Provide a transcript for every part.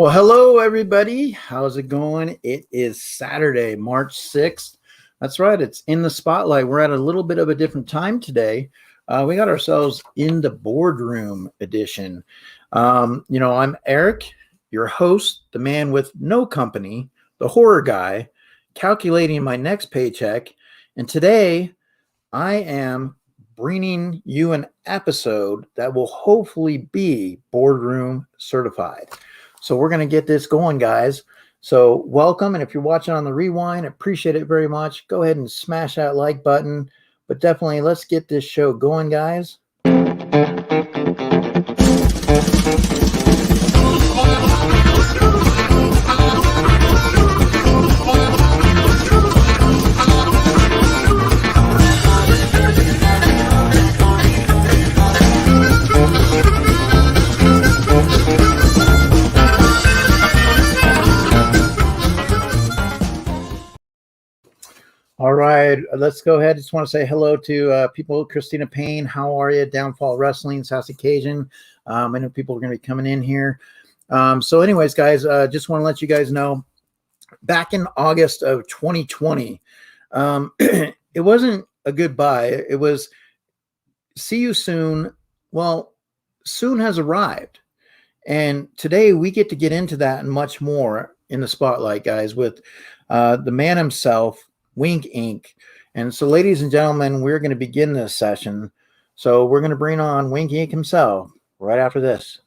Well, hello, everybody. How's it going? It is Saturday, March 6th. That's right. It's in the spotlight. We're at a little bit of a different time today. We got ourselves in the boardroom edition. I'm Eric, your host, the man with no company, the horror guy, calculating my next paycheck. And today I am bringing you an episode that will hopefully be boardroom certified. So we're going to get this going, guys. So welcome. And if you're watching on the rewind, appreciate it very much. Go ahead and smash that like button. But definitely let's get this show going, guys. All right, let's go ahead. Just want to say hello to people. Christina Payne, how are you? Downfall Wrestling, Sassy Cajun. I know people are going to be coming in here. So anyways, guys, just want to let you guys know, back in August of 2020, it wasn't a goodbye. It was see you soon. Well, soon has arrived. And today we get to get into that and much more in the spotlight, guys, with the man himself, Wink Inc. And so, ladies and gentlemen, we're going to begin this session. So we're going to bring on Wink Inc. himself right after this.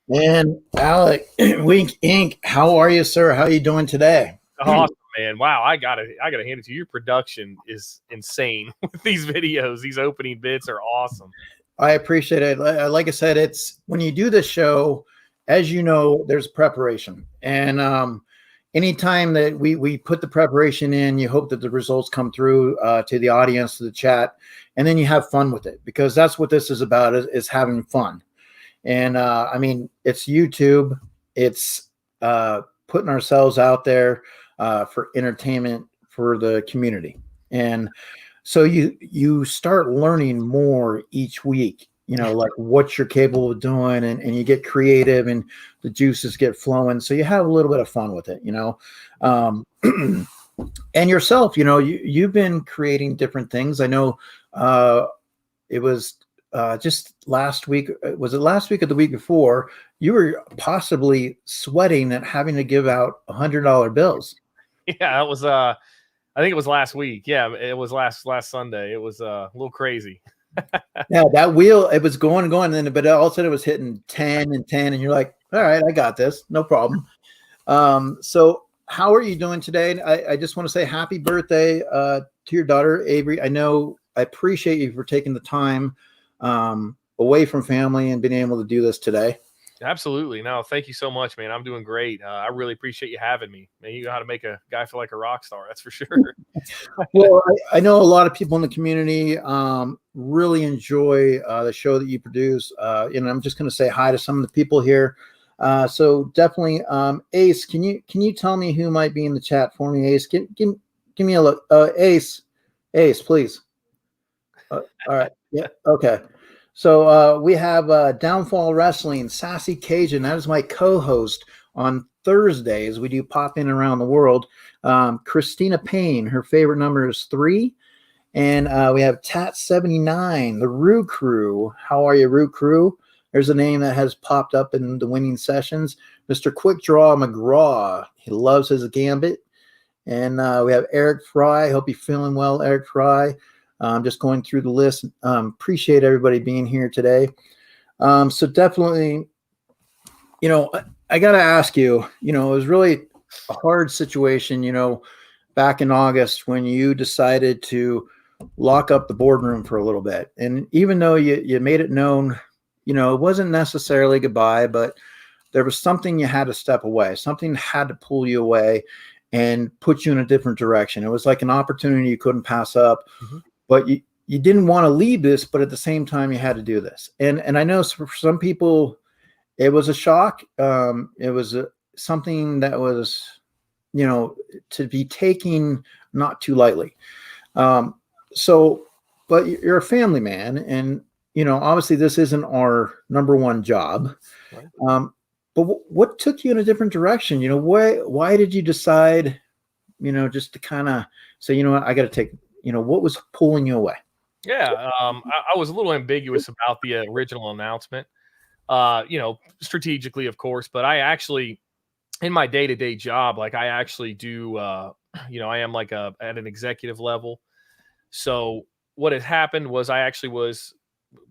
And Alec, Wink Inc., how are you, sir? How are you doing today? Awesome, man. Wow, I gotta hand it to you. Your production is insane with these videos. These opening bits are awesome. I appreciate it. Like I said, it's when you do this show, as you know, there's preparation. And anytime that we put the preparation in, you hope that the results come through to the audience, to the chat, and then you have fun with it, because that's what this is about, is having fun. And I mean, it's YouTube. It's putting ourselves out there for entertainment for the community. And so you start learning more each week, like what you're capable of doing, and you get creative and the juices get flowing. So you have a little bit of fun with it, and yourself, you've been creating different things. I know it was just last week. Was it last week or the week before? You were possibly sweating at having to give out $100 bills. Yeah, it was. I think it was last week. Yeah, it was last Sunday. It was a little crazy. Yeah, that wheel, it was going, but all of a sudden it was hitting 10 and 10, and you're like, all right, I got this, no problem. So how are you doing today? I just want to say happy birthday to your daughter, Avery. I appreciate you for taking the time away from family and being able to do this today. Absolutely. No, thank you so much, man. I'm doing great. I really appreciate you having me, man. You know how to make a guy feel like a rock star. That's for sure. Well, I know a lot of people in the community really enjoy the show that you produce. And I'm just going to say hi to some of the people here. So definitely, Ace, can you tell me who might be in the chat for me? Ace, give me a look. Ace, please. All right. Yeah. Okay. So we have Downfall Wrestling, Sassy Cajun. That is my co-host on Thursdays. We do pop in around the world. Christina Payne, her favorite number is 3. And we have Tat79, the Rue Crew. How are you, Rue Crew? There's a name that has popped up in the winning sessions. Mr. Quick Draw McGraw. He loves his gambit. And we have Eric Fry. Hope you're feeling well, Eric Fry. Just going through the list. Appreciate everybody being here today. So definitely, I got to ask you, it was really a hard situation, back in August when you decided to lock up the boardroom for a little bit. And even though you made it known, it wasn't necessarily goodbye, but there was something you had to step away, something had to pull you away and put you in a different direction. It was like an opportunity you couldn't pass up, but you didn't want to leave this, but at the same time you had to do this. And I know for some people it was a shock. It was something that was, to be taken not too lightly. But you're a family man, and obviously this isn't our number one job. Right. But what took you in a different direction? Why did you decide, just to kind of say, I got to take, what was pulling you away? Yeah, I was a little ambiguous about the original announcement. Strategically, of course, but I actually, in my day-to-day job, like I actually do, I am like at an executive level. So what had happened was I actually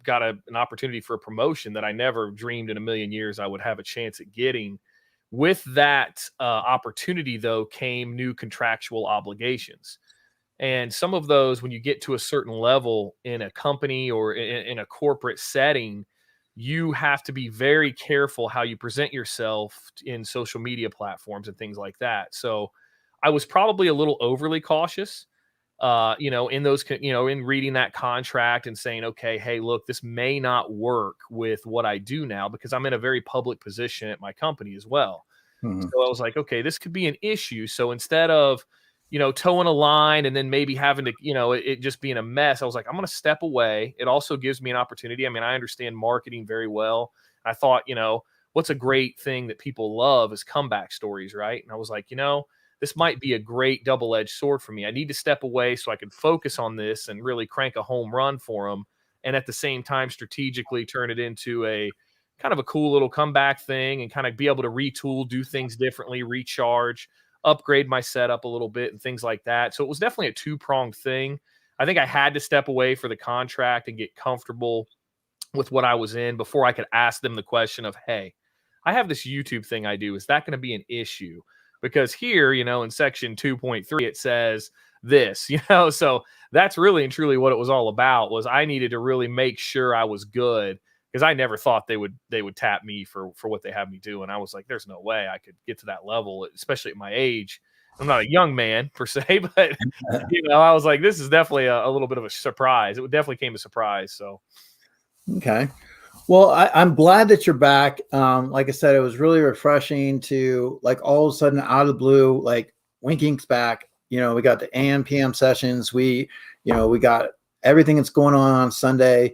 got an opportunity for a promotion that I never dreamed in a million years I would have a chance at getting. With that opportunity, though, came new contractual obligations. And some of those, when you get to a certain level in a company or in a corporate setting, you have to be very careful how you present yourself in social media platforms and things like that. So I was probably a little overly cautious, in those, in reading that contract and saying, okay, hey, look, this may not work with what I do now because I'm in a very public position at my company as well. Mm-hmm. So I was like, okay, this could be an issue. So instead of, towing a line and then maybe having to, it just being a mess, I was like, I'm going to step away. It also gives me an opportunity. I mean, I understand marketing very well. I thought, what's a great thing that people love is comeback stories, right? And I was like, this might be a great double-edged sword for me. I need to step away so I can focus on this and really crank a home run for them. And at the same time, strategically turn it into a kind of a cool little comeback thing and kind of be able to retool, do things differently, recharge, upgrade my setup a little bit and things like that. So it was definitely a two-pronged thing. I think I had to step away for the contract and get comfortable with what I was in before I could ask them the question of, hey, I have this YouTube thing I do. Is that going to be an issue? Because here, in section 2.3, it says this, so that's really and truly what it was all about. Was I needed to really make sure I was good, because I never thought they would tap me for what they have me do. And I was like, there's no way I could get to that level, especially at my age. I'm not a young man per se, but I was like, this is definitely a little bit of a surprise. It definitely came as a surprise. So, okay. Well, I'm glad that you're back. Like I said, it was really refreshing to, like, all of a sudden out of the blue, like Winking's back. We got the AM PM sessions. We got everything that's going on Sunday.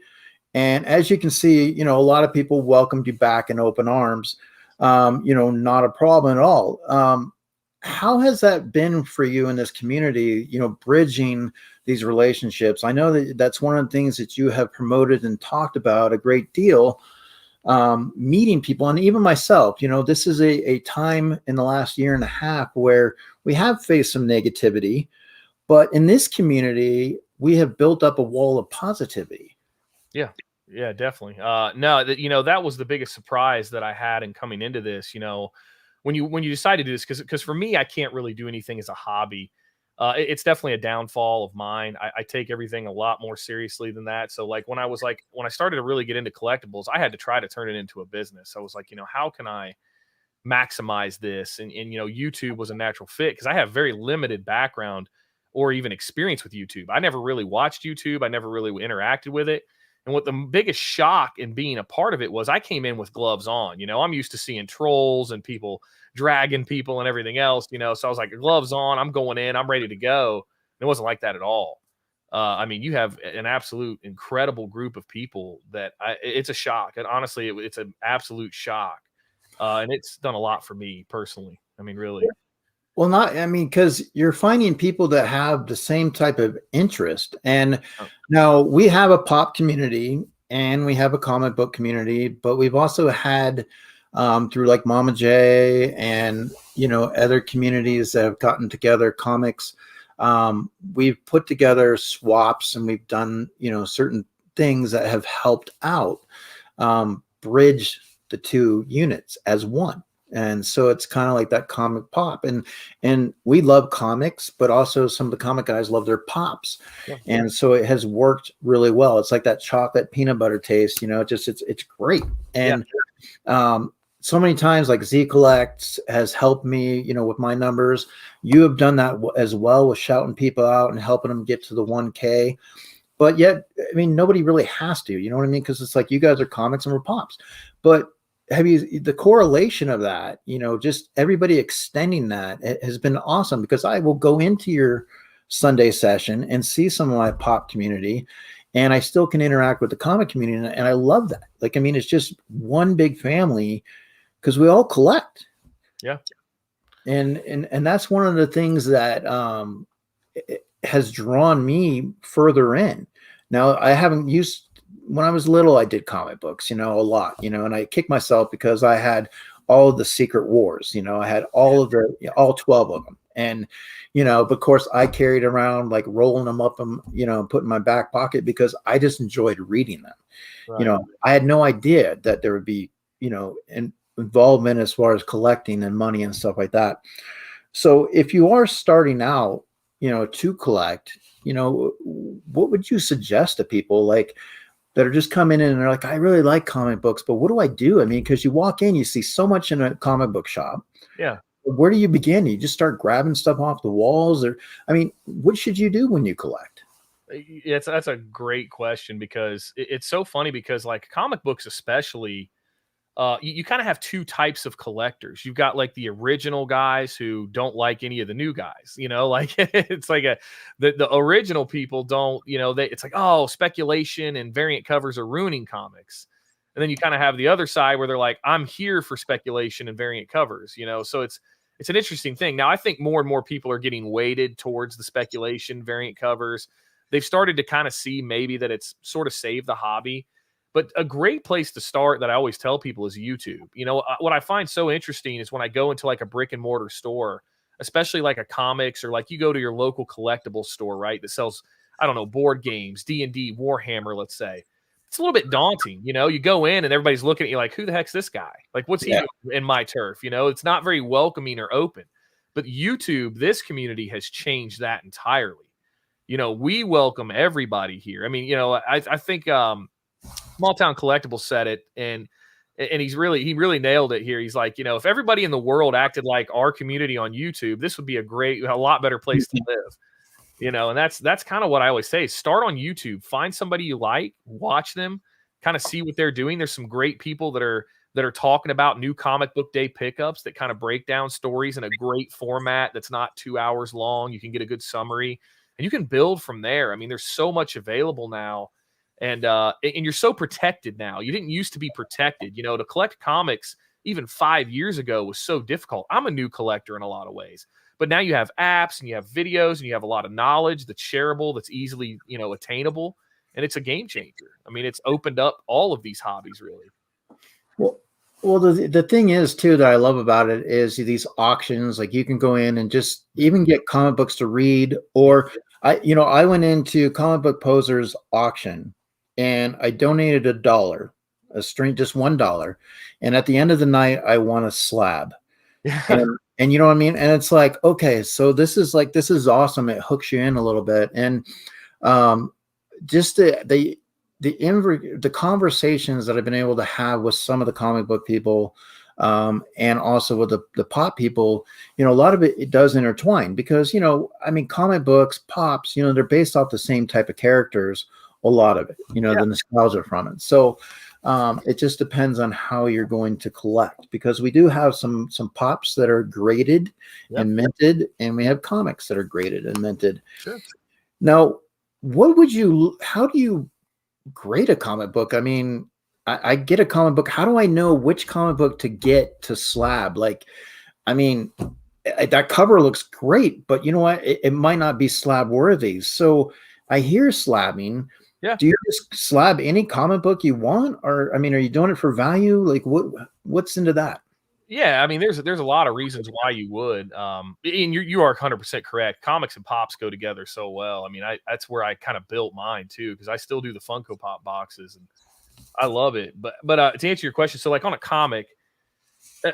And as you can see, a lot of people welcomed you back in open arms. Not a problem at all. How has that been for you in this community, bridging these relationships? I know that that's one of the things that you have promoted and talked about a great deal, meeting people. And even myself, this is a time in the last year and a half where we have faced some negativity, but in this community, we have built up a wall of positivity. Yeah, definitely. No, that was the biggest surprise that I had in coming into this, when you decide to do this, because for me, I can't really do anything as a hobby. It's definitely a downfall of mine. I take everything a lot more seriously than that. So when I started to really get into collectibles, I had to try to turn it into a business. I was like, how can I maximize this? And YouTube was a natural fit because I have very limited background or even experience with YouTube. I never really watched YouTube. I never really interacted with it. And what the biggest shock in being a part of it was, I came in with gloves on. I'm used to seeing trolls and people dragging people and everything else, so I was like, gloves on, I'm going in, I'm ready to go. And it wasn't like that at all. I mean, you have an absolute incredible group of people that it's a shock. And honestly, it's an absolute shock. And it's done a lot for me personally. I mean, really. Well, because you're finding people that have the same type of interest. And now we have a pop community and we have a comic book community, but we've also had through like Mama J and, other communities that have gotten together, comics. We've put together swaps and we've done, certain things that have helped out bridge the two units as one. And so it's kind of like that comic pop, and we love comics, but also some of the comic guys love their pops. Yeah. And so it has worked really well. It's like that chocolate peanut butter taste, it's great. And so many times, like Z Collects has helped me, with my numbers. You have done that as well with shouting people out and helping them get to the 1K. But yet, I mean, nobody really has to, you know what I mean? Because it's like you guys are comics and we're pops. But the correlation of that, just everybody extending that, it has been awesome, because I will go into your Sunday session and see some of my pop community, and I still can interact with the comic community. And I love that. Like, I mean, it's just one big family because we all collect. Yeah. And that's one of the things that has drawn me further in. Now, I haven't used, when I was little, I did comic books, a lot, and I kicked myself because I had all of the Secret Wars, I had all 12 of them. And, but of course I carried around, like, rolling them up and, put in my back pocket because I just enjoyed reading them. Right. I had no idea that there would be, involvement as far as collecting and money and stuff like that. So if you are starting out, to collect, what would you suggest to people, like, that are just coming in and they're like, I really like comic books, but what do I do? I mean, because you walk in, you see so much in a comic book shop. Yeah. Where do you begin? You just start grabbing stuff off the walls, or, I mean, what should you do when you collect? That's a great question, because it's so funny, because like comic books, especially, you kind of have two types of collectors. You've got like the original guys who don't like any of the new guys, like it's like the original people don't, it's like, oh, speculation and variant covers are ruining comics. And then you kind of have the other side where they're like, I'm here for speculation and variant covers, so it's an interesting thing. Now, I think more and more people are getting weighted towards the speculation variant covers. They've started to kind of see maybe that it's sort of saved the hobby. But a great place to start that I always tell people is YouTube. What I find so interesting is when I go into like a brick and mortar store, especially like a comics, or like you go to your local collectible store, right, that sells, I don't know, board games, D&D, Warhammer, let's say. It's a little bit daunting. You go in and everybody's looking at you like, who the heck's this guy? Like, what's he doing in my turf? It's not very welcoming or open. But YouTube, this community has changed that entirely. We welcome everybody here. I mean, I think Small Town Collectibles said it, and he really nailed it here. He's like, if everybody in the world acted like our community on YouTube, this would be a lot better place to live. And that's kind of what I always say. Start on YouTube, find somebody you like, watch them, kind of see what they're doing. There's some great people that are talking about new comic book day pickups that kind of break down stories in a great format that's not 2 hours long. You can get a good summary and you can build from there. I mean, there's so much available now. And you're so protected now. You didn't used to be protected. To collect comics even 5 years ago was so difficult. I'm a new collector in a lot of ways. But now you have apps and you have videos and you have a lot of knowledge that's shareable, that's easily, attainable. And it's a game changer. I mean, it's opened up all of these hobbies, really. Well, the thing is, too, that I love about it is these auctions. Like, you can go in and just even get comic books to read. Or I went into Comic Book Poser's auction and I donated $1, just $1. And at the end of the night, I won a slab. Yeah. And you know what I mean? And it's like, okay, so this is awesome. It hooks you in a little bit. And just the conversations that I've been able to have with some of the comic book people, and also with the pop people, a lot of it does intertwine, because, I mean, comic books, pops, they're based off the same type of characters, a lot of it, the nostalgia from it. So it just depends on how you're going to collect, because we do have some pops that are graded and minted, and we have comics that are graded and minted. Sure. Now, how do you grade a comic book? I mean, I get a comic book. How do I know which comic book to get to slab? Like, I mean, that cover looks great, but you know what? It might not be slab worthy. So I hear slabbing. Yeah. Do you just slab any comic book you want? Or, I mean, are you doing it for value? Like, what's into that? Yeah, I mean, there's a lot of reasons why you would. And you are 100% correct. Comics and pops go together so well. I mean, that's where I kind of built mine too, because I still do the Funko Pop boxes and I love it. But to answer your question, so like on a comic,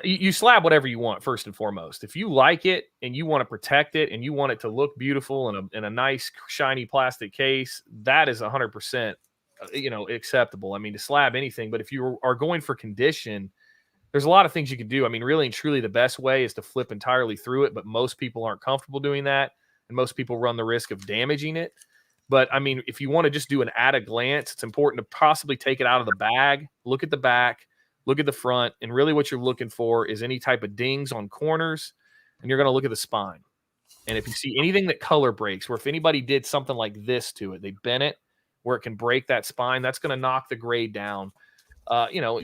you slab whatever you want first and foremost. If you like it and you want to protect it and you want it to look beautiful in a nice shiny plastic case, that is 100% acceptable. I mean, to slab anything, but if you are going for condition, there's a lot of things you can do. I mean, really and truly, the best way is to flip entirely through it, but most people aren't comfortable doing that, and most people run the risk of damaging it. But I mean, if you want to just do an at a glance, it's important to possibly take it out of the bag, look at the back, look at the front, and really what you're looking for is any type of dings on corners, and you're going to look at the spine. And if you see anything that color breaks, where if anybody did something like this to it, they bent it where it can break that spine, that's going to knock the grade down.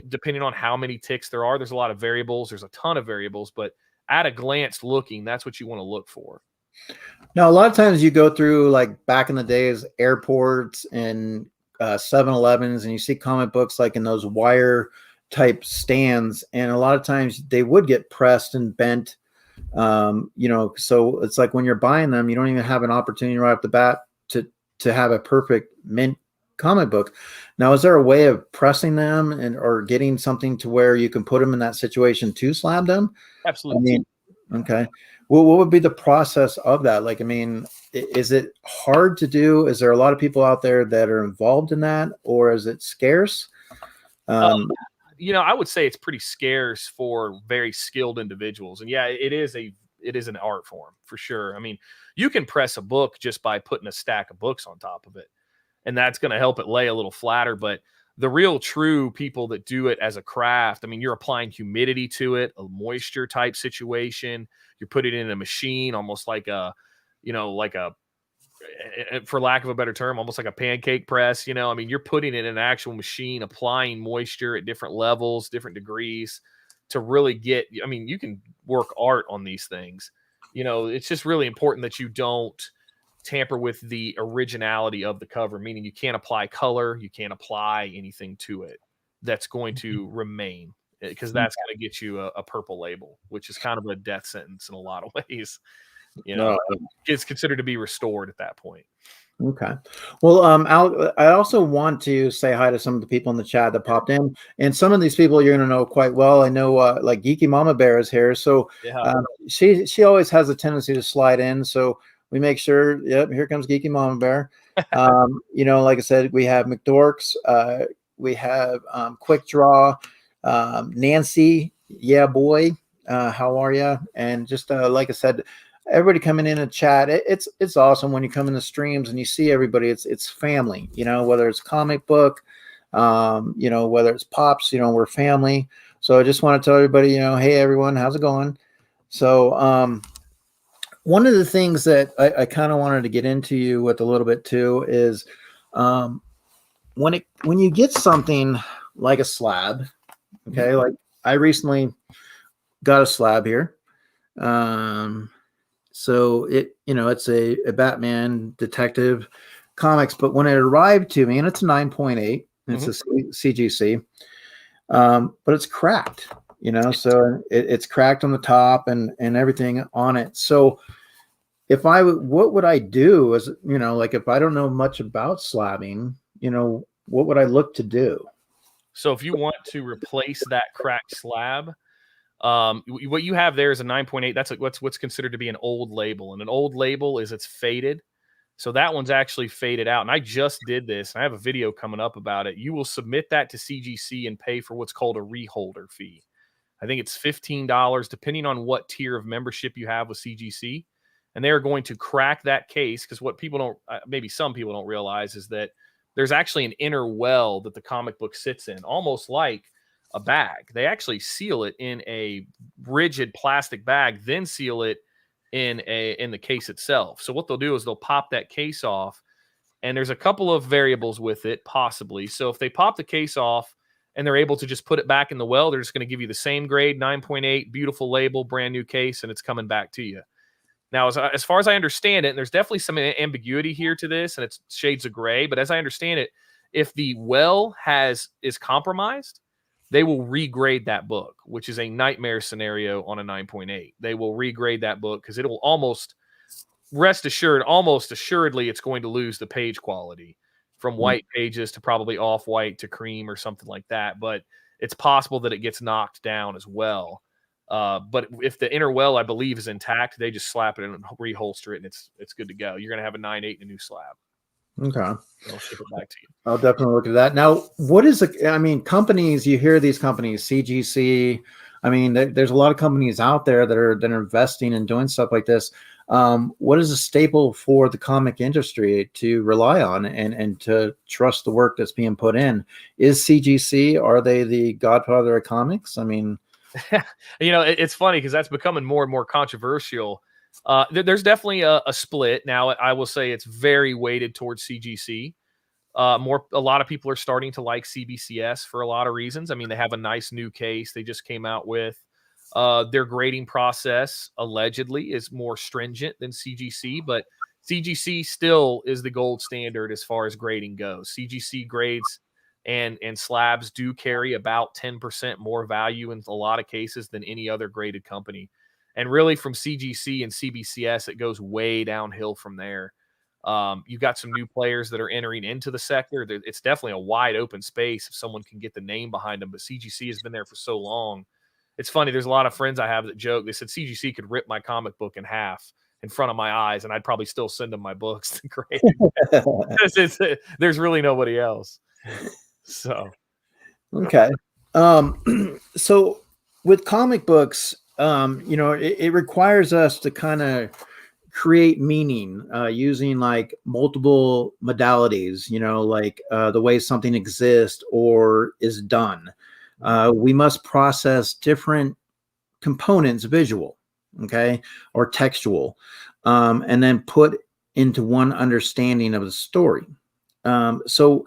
Depending on how many ticks there are, there's a lot of variables. There's a ton of variables, but at a glance looking, that's what you want to look for. Now, a lot of times you go through, like back in the days, airports and 7-Elevens, and you see comic books like in those wire type stands, and a lot of times they would get pressed and bent. So it's like when you're buying them, you don't even have an opportunity right off the bat to have a perfect mint comic book. Now, is there a way of pressing them or getting something to where you can put them in that situation to slab them? Absolutely. Okay. Well, what would be the process of that? Like, I mean, is it hard to do? Is there a lot of people out there that are involved in that, or is it scarce? I would say it's pretty scarce for very skilled individuals. And yeah, it is an art form for sure. I mean, you can press a book just by putting a stack of books on top of it, and that's going to help it lay a little flatter. But the real true people that do it as a craft, I mean, you're applying humidity to it, a moisture type situation. You're putting it in a machine, almost like for lack of a better term, almost like a pancake press. I mean, you're putting it in an actual machine, applying moisture at different levels, different degrees to really get, I mean, you can work art on these things. It's just really important that you don't tamper with the originality of the cover, meaning you can't apply color, you can't apply anything to it that's going to remain, because that's going to get you a purple label, which is kind of a death sentence in a lot of ways. It's considered to be restored at that point. Okay. Well, I also want to say hi to some of the people in the chat that popped in, and some of these people you're going to know quite well. I know, like Geeky Mama Bear is here, so she always has a tendency to slide in. So we make sure. Yep, here comes Geeky Mama Bear. Like I said, we have McDorks, we have Quick Draw, Nancy. Yeah, boy, how are you? And just like I said, everybody coming in and chat. It's awesome when you come in the streams and you see everybody. It's family, whether it's comic book, whether it's pops, we're family. So I just want to tell everybody, hey everyone, how's it going? So one of the things that I kind of wanted to get into you with a little bit too is when you get something like a slab, okay, like I recently got a slab here. So it's a Batman detective comics, but when it arrived to me, and it's a 9.8, it's a CGC, but it's cracked, so it's cracked on the top and everything on it. So what would I do is, like if I don't know much about slabbing, what would I look to do? So if you want to replace that cracked slab, what you have there is a 9.8. That's what's considered to be an old label, and an old label is it's faded. So that one's actually faded out. And I just did this, and I have a video coming up about it. You will submit that to CGC and pay for what's called a reholder fee. I think it's $15, depending on what tier of membership you have with CGC. And they're going to crack that case, because what people don't, maybe some people don't realize, is that there's actually an inner well that the comic book sits in, almost like a bag. They actually seal it in a rigid plastic bag, then seal it in the case itself. So what they'll do is they'll pop that case off, and there's a couple of variables with it, possibly. So if they pop the case off and they're able to just put it back in the well, they're just going to give you the same grade, 9.8, beautiful label, brand new case, and it's coming back to you. Now, as far as I understand it, and there's definitely some ambiguity here to this, and it's shades of gray, but as I understand it, if the well is compromised, they will regrade that book, which is a nightmare scenario on a 9.8. They will regrade that book because it will almost assuredly, it's going to lose the page quality from white pages to probably off-white to cream or something like that. But it's possible that it gets knocked down as well. But if the inner well, I believe, is intact, they just slap it and reholster it, and it's good to go. You're going to have a 9.8 and a new slab. Okay. and I'll ship it back to you. I'll definitely look at that. Now, what is the, I mean, companies, you hear these companies, CGC. I mean, there's a lot of companies out there that are investing and doing stuff like this. What is a staple for the comic industry to rely on and to trust the work that's being put in? Is CGC, are they the godfather of comics? I mean, It's funny because that's becoming more and more controversial. There's definitely a split now. I will say it's very weighted towards CGC. A lot of people are starting to like CBCS for a lot of reasons. I mean, they have a nice new case they just came out with. Their grading process allegedly is more stringent than CGC, but CGC still is the gold standard as far as grading goes. CGC grades and slabs do carry about 10% more value in a lot of cases than any other graded company. And really, from CGC and CBCS, it goes way downhill from there. You've got some new players that are entering into the sector. It's definitely a wide open space if someone can get the name behind them. But CGC has been there for so long. It's funny. There's a lot of friends I have that joke. They said CGC could rip my comic book in half in front of my eyes, and I'd probably still send them my books to grade. There's really nobody else. So okay. So with comic books, it requires us to kind of create meaning using like multiple modalities, like the way something exists or is done. We must process different components, visual, okay, or textual, and then put into one understanding of the story. So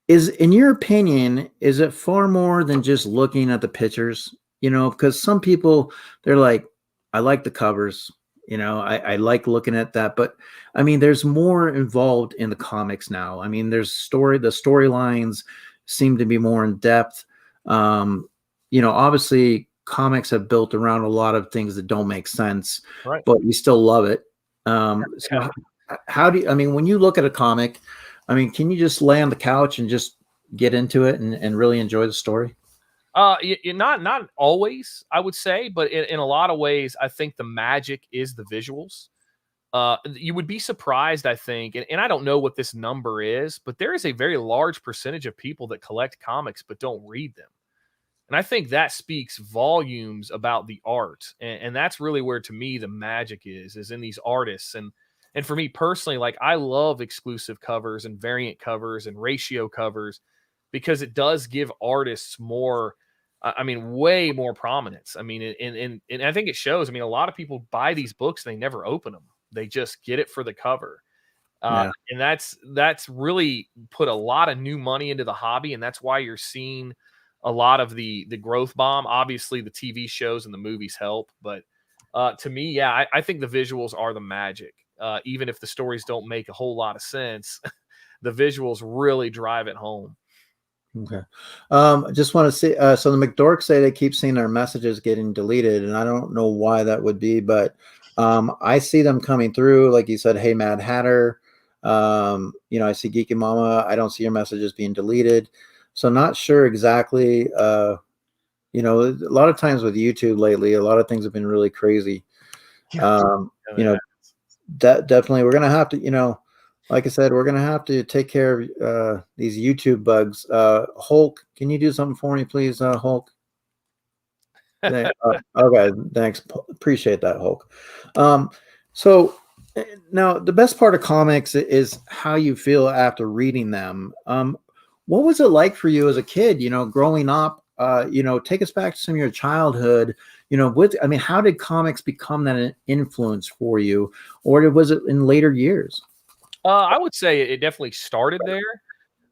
in your opinion, is it far more than just looking at the pictures? Because some people, they're like, I like the covers, I like looking at that, but I mean, there's more involved in the comics now. I mean, the storylines seem to be more in depth. Obviously comics have built around a lot of things that don't make sense, right. but you still love it. So how do you, I mean, when you look at a comic, I mean, can you just lay on the couch and just get into it and really enjoy the story? Not always, I would say, but in a lot of ways, I think the magic is the visuals. You would be surprised, I think, and I don't know what this number is, but there is a very large percentage of people that collect comics but don't read them. And I think that speaks volumes about the art. And that's really where, to me, the magic is in these artists. And for me personally, like, I love exclusive covers and variant covers and ratio covers because it does give artists more, I mean, way more prominence. I mean, and I think it shows. I mean, a lot of people buy these books and they never open them. They just get it for the cover. Yeah. And that's really put a lot of new money into the hobby, and that's why you're seeing a lot of the growth bomb. Obviously, the TV shows and the movies help, but to me, yeah, I think the visuals are the magic. Even if the stories don't make a whole lot of sense, the visuals really drive it home. Okay. I just want to see. So the McDorks say they keep seeing their messages getting deleted, and I don't know why that would be, but I see them coming through. Like you said, hey, Mad Hatter. I see Geeky Mama. I don't see your messages being deleted. So not sure exactly. A lot of times with YouTube lately, a lot of things have been really crazy. Definitely we're gonna have to, like I said, we're gonna have to take care of these YouTube bugs. Hulk, can you do something for me, please, Hulk? Okay, thanks. Appreciate that, Hulk. So now the best part of comics is how you feel after reading them. What was it like for you as a kid, growing up? Take us back to some of your childhood. How did comics become that influence for you, or was it in later years? I would say it definitely started there.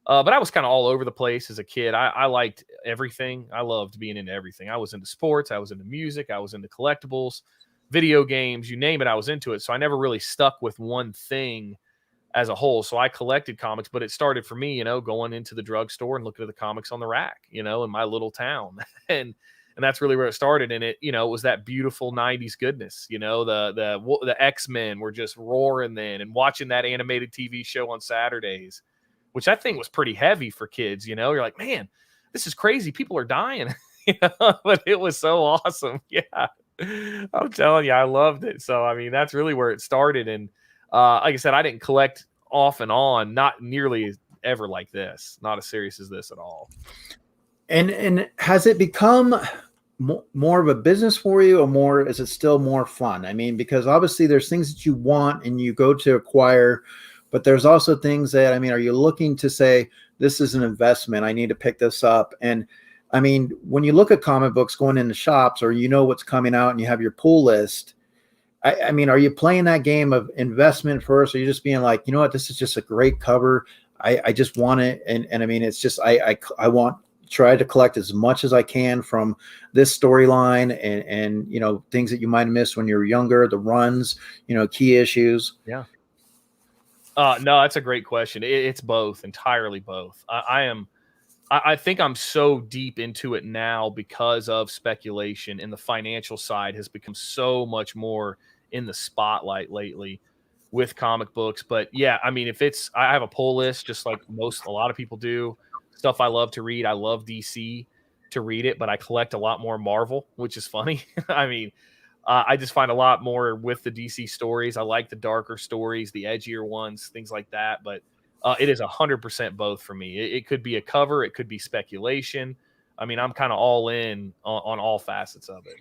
But I was kind of all over the place as a kid. I liked everything. I loved being into everything. I was into sports. I was into music. I was into collectibles, video games, you name it. I was into it. So I never really stuck with one thing as a whole. So I collected comics, but it started for me, going into the drugstore and looking at the comics on the rack, in my little town. And that's really where it started. And it was that beautiful 90s goodness. The X-Men were just roaring then, and watching that animated TV show on Saturdays, which I think was pretty heavy for kids. You're like, man, this is crazy. People are dying, but it was so awesome. Yeah. I'm telling you, I loved it. So, I mean, that's really where it started. And like I said, I didn't collect off and on, not nearly ever like this, not as serious as this at all. And has it become more of a business for you, or is it still more fun? I mean, because obviously there's things that you want and you go to acquire, but there's also things that, I mean, are you looking to say, this is an investment, I need to pick this up? And I mean, when you look at comic books going into shops, or what's coming out and you have your pull list, I mean, are you playing that game of investment first, or are you just being like, you know what, this is just a great cover, I just want it, and I mean, it's just I want try to collect as much as I can from this storyline, and things that you might have missed when you were younger, the runs, key issues. Yeah. No, that's a great question. It's both, entirely both. I think I'm so deep into it now because of speculation, and the financial side has become so much more in the spotlight lately with comic books. But yeah, I mean, I have a pull list, just like a lot of people do. Stuff I love to read. I love DC to read it, but I collect a lot more Marvel, which is funny. I mean, I just find a lot more with the DC stories. I like the darker stories, the edgier ones, things like that. But it is 100% both for me. It could be a cover, it could be speculation. I mean, I'm kind of all in on all facets of it.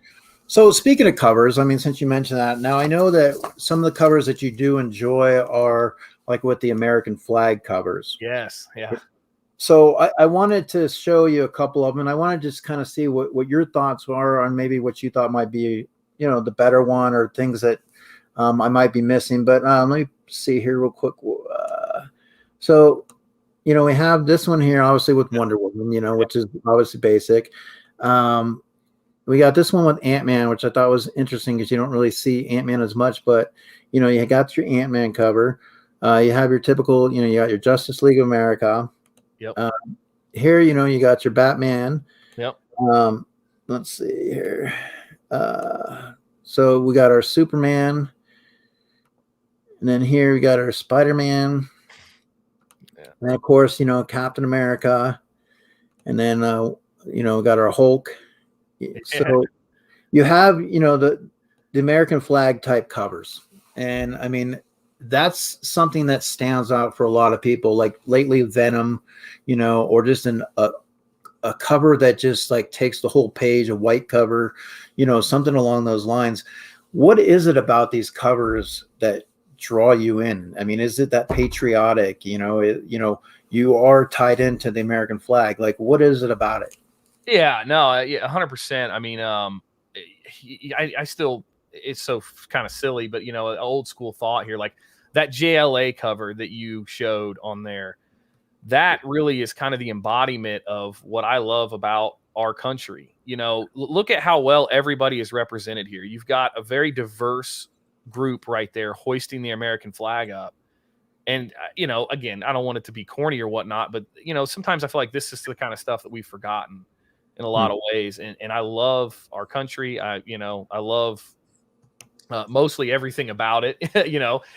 So speaking of covers, I mean, since you mentioned that, now I know that some of the covers that you do enjoy are like with the American flag covers. Yes, yeah. So I wanted to show you a couple of them, and I want to just kind of see what your thoughts are on maybe what you thought might be, the better one, or things that I might be missing. But let me see here real quick. So, we have this one here, obviously with Wonder Woman, which is obviously basic. We got this one with Ant-Man, which I thought was interesting because you don't really see Ant-Man as much, but, you got your Ant-Man cover. You have your typical, you got your Justice League of America. Yep. Here, you got your Batman. Yep. Let's see here. So we got our Superman. And then here we got our Spider-Man. Yeah. And of course, Captain America. And then, we got our Hulk. So you have, the American flag type covers. And I mean, that's something that stands out for a lot of people, like lately Venom, or just a cover that just like takes the whole page, a white cover, something along those lines. What is it about these covers that draw you in? I mean, is it that patriotic, you are tied into the American flag? Like, what is it about it? Yeah, no, yeah, 100%. I mean, I still, it's so kind of silly, but an old school thought here, like that JLA cover that you showed on there, that really is kind of the embodiment of what I love about our country. Look at how well everybody is represented here. You've got a very diverse group right there hoisting the American flag up. And, again, I don't want it to be corny or whatnot, but, sometimes I feel like this is the kind of stuff that we've forgotten in a lot of ways. And I love our country. I love mostly everything about it.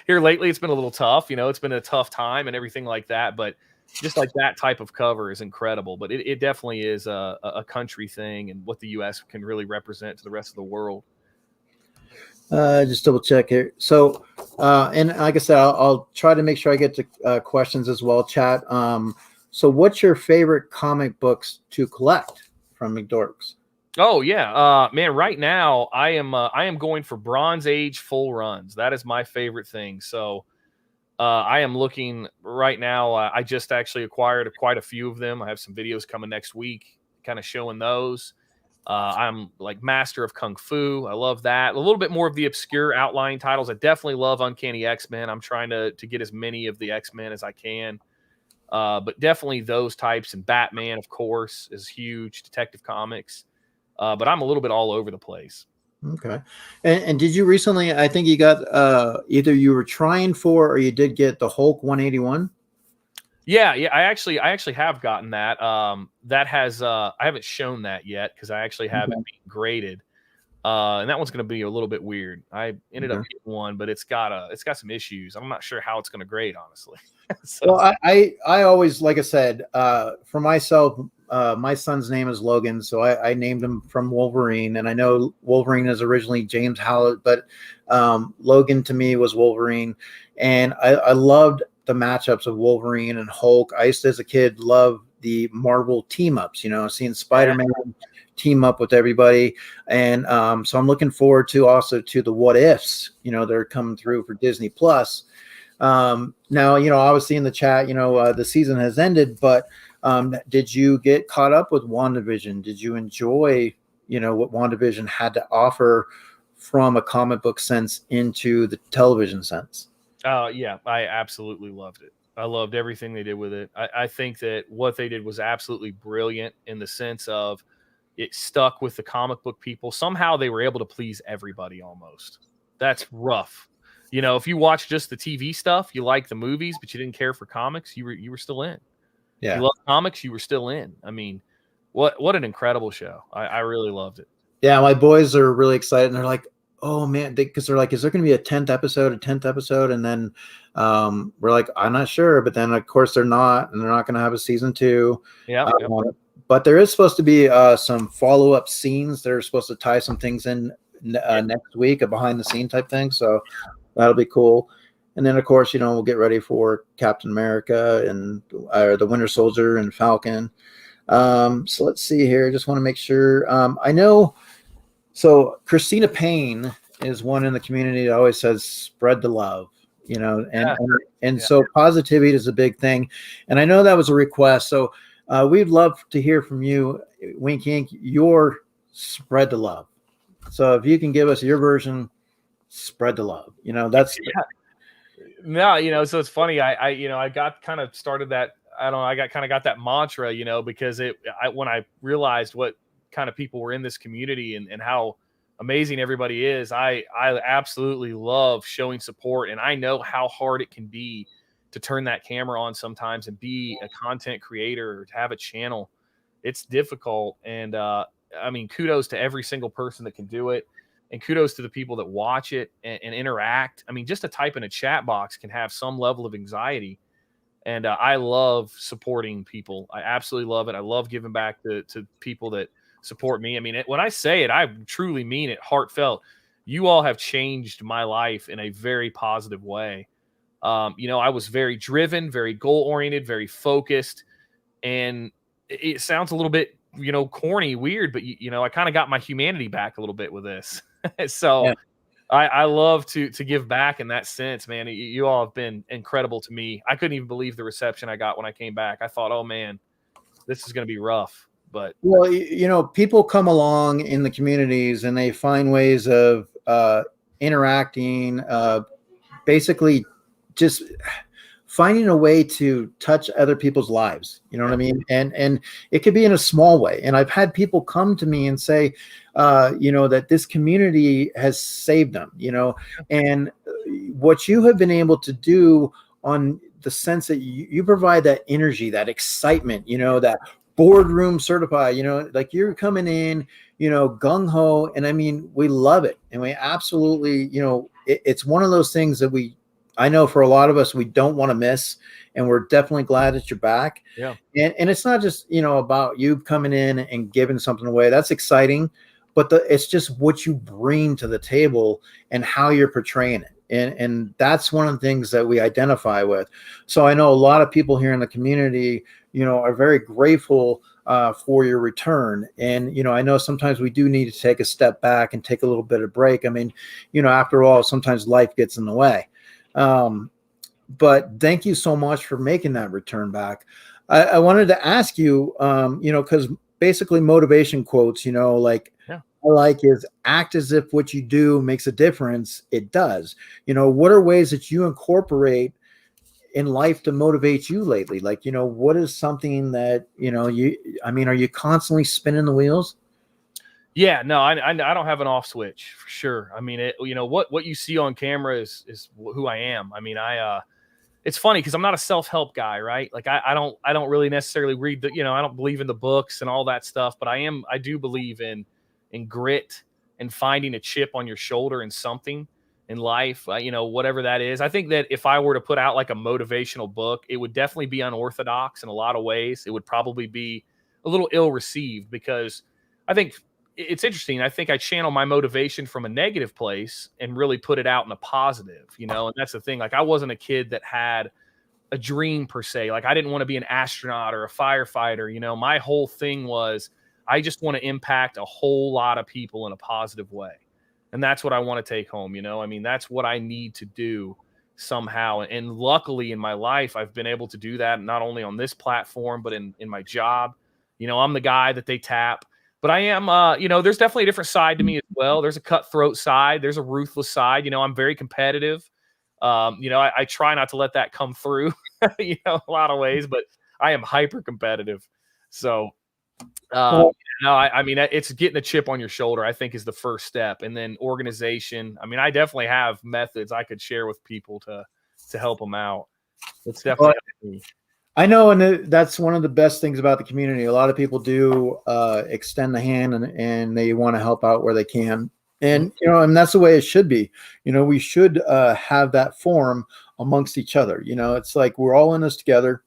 Here lately it's been a little tough. It's been a tough time and everything like that. But just like that type of cover is incredible. But it definitely is a country thing, and what the U.S. can really represent to the rest of the world. Just double check here. So, and like I said, I'll try to make sure I get to questions as well, chat. So what's your favorite comic books to collect from McDorks? Oh yeah, man! Right now, I am going for Bronze Age full runs. That is my favorite thing. So, I am looking right now. I just actually acquired quite a few of them. I have some videos coming next week, kind of showing those. I'm like Master of Kung Fu. I love that. A little bit more of the obscure outlying titles. I definitely love Uncanny X-Men. I'm trying to get as many of the X-Men as I can. But definitely those types, and Batman, of course, is huge. Detective Comics. But I'm a little bit all over the place. Okay. And did you recently, I think you got either you were trying for, or you did get the Hulk 181? Yeah. I actually have gotten that. That has I haven't shown that yet because I actually haven't been graded. And that one's going to be a little bit weird. I ended up getting one, but it's got some issues. I'm not sure how it's going to grade, honestly. So. Well, I always, like I said, for myself, my son's name is Logan, so I named him from Wolverine, and I know Wolverine is originally James Howlett, but Logan to me was Wolverine, and I loved the matchups of Wolverine and Hulk. I used to, as a kid, love the Marvel team ups, seeing Spider-Man team up with everybody. And so I'm looking forward to also to the what ifs, that are coming through for Disney Plus. Now, obviously in the chat, the season has ended, but did you get caught up with WandaVision? Did you enjoy, what WandaVision had to offer from a comic book sense into the television sense? Yeah, I absolutely loved it. I loved everything they did with it. I think that what they did was absolutely brilliant in the sense of it stuck with the comic book people. Somehow they were able to please everybody almost. That's rough. If you watch just the TV stuff, you like the movies, but you didn't care for comics, you were still in. Yeah. You love comics, you were still in. I mean, what an incredible show. I really loved it. Yeah, my boys are really excited, and they're like, oh man, because they're like, is there going to be a 10th episode? And then we're like, I'm not sure. But then, of course, they're not, and they're not going to have a season 2. Yeah. But there is supposed to be some follow-up scenes. They're supposed to tie some things in next week, a behind-the-scene type thing. So that'll be cool. And then, of course, we'll get ready for Captain America and the Winter Soldier and Falcon. So let's see here. Just want to make sure. I know. So Christina Payne is one in the community that always says spread the love, and so positivity is a big thing. And I know that was a request. So we'd love to hear from you, Wink Ink, your spread the love. So if you can give us your version, spread the love. That's No, so it's funny. I got kind of started that. I don't know. I got that mantra, because when I realized what kind of people were in this community and how amazing everybody is, I absolutely love showing support. And I know how hard it can be to turn that camera on sometimes and be a content creator or to have a channel. It's difficult. And kudos to every single person that can do it. And kudos to the people that watch it and interact. I mean, just to type in a chat box can have some level of anxiety. And I love supporting people. I absolutely love it. I love giving back to people that support me. I mean, when I say it, I truly mean it, heartfelt. You all have changed my life in a very positive way. I was very driven, very goal-oriented, very focused. And it sounds a little bit, corny, weird, but, I kind of got my humanity back a little bit with this. So yeah. I love to give back in that sense, man. You all have been incredible to me. I couldn't even believe the reception I got when I came back. I thought, oh man, this is going to be rough. But well, people come along in the communities and they find ways of interacting, basically just finding a way to touch other people's lives. You know what I mean? And it could be in a small way. And I've had people come to me and say, that this community has saved them, and what you have been able to do on the sense that you provide that energy, that excitement, that boardroom certified, like you're coming in, gung ho. And I mean, we love it. And we absolutely, it's one of those things that I know for a lot of us, we don't want to miss, and we're definitely glad that you're back. Yeah. And it's not just, about you coming in and giving something away. That's exciting, but it's just what you bring to the table and how you're portraying it. And that's one of the things that we identify with. So I know a lot of people here in the community, are very grateful for your return. And, I know sometimes we do need to take a step back and take a little bit of break. I mean, after all, sometimes life gets in the way. But thank you so much for making that return back. I wanted to ask you, because basically motivation quotes, I like is act as if what you do makes a difference. It does. What are ways that you incorporate in life to motivate you lately? Like, what is something that, are you constantly spinning the wheels? Yeah, no, I don't have an off switch for sure. I mean, what you see on camera is who I am. I mean, it's funny because I'm not a self-help guy, right? Like I don't really necessarily read the, I don't believe in the books and all that stuff, but I do believe in grit and finding a chip on your shoulder in something in life, whatever that is. I think that if I were to put out like a motivational book, it would definitely be unorthodox in a lot of ways. It would probably be a little ill-received because I think it's interesting. I think I channel my motivation from a negative place and really put it out in a positive, and that's the thing. Like I wasn't a kid that had a dream per se. Like I didn't want to be an astronaut or a firefighter. You know, my whole thing was I just want to impact a whole lot of people in a positive way. And that's what I want to take home. You know, I mean, that's what I need to do somehow. And luckily in my life, I've been able to do that not only on this platform, but in my job. You know, I'm the guy that they tap. But I am, you know, there's definitely a different side to me as well. There's a cutthroat side. There's a ruthless side. You know, I'm very competitive. You know, I try not to let that come through, you know, a lot of ways, but I am hyper competitive. So, Well, no, I mean, it's getting a chip on your shoulder, I think is the first step. And then organization. I mean, I definitely have methods I could share with people to help them out. It's definitely helped me. I know, and that's one of the best things about the community. A lot of people do extend the hand, and they want to help out where they can. And you know, and that's the way it should be. You know, we should have that forum amongst each other. You know, it's like we're all in this together.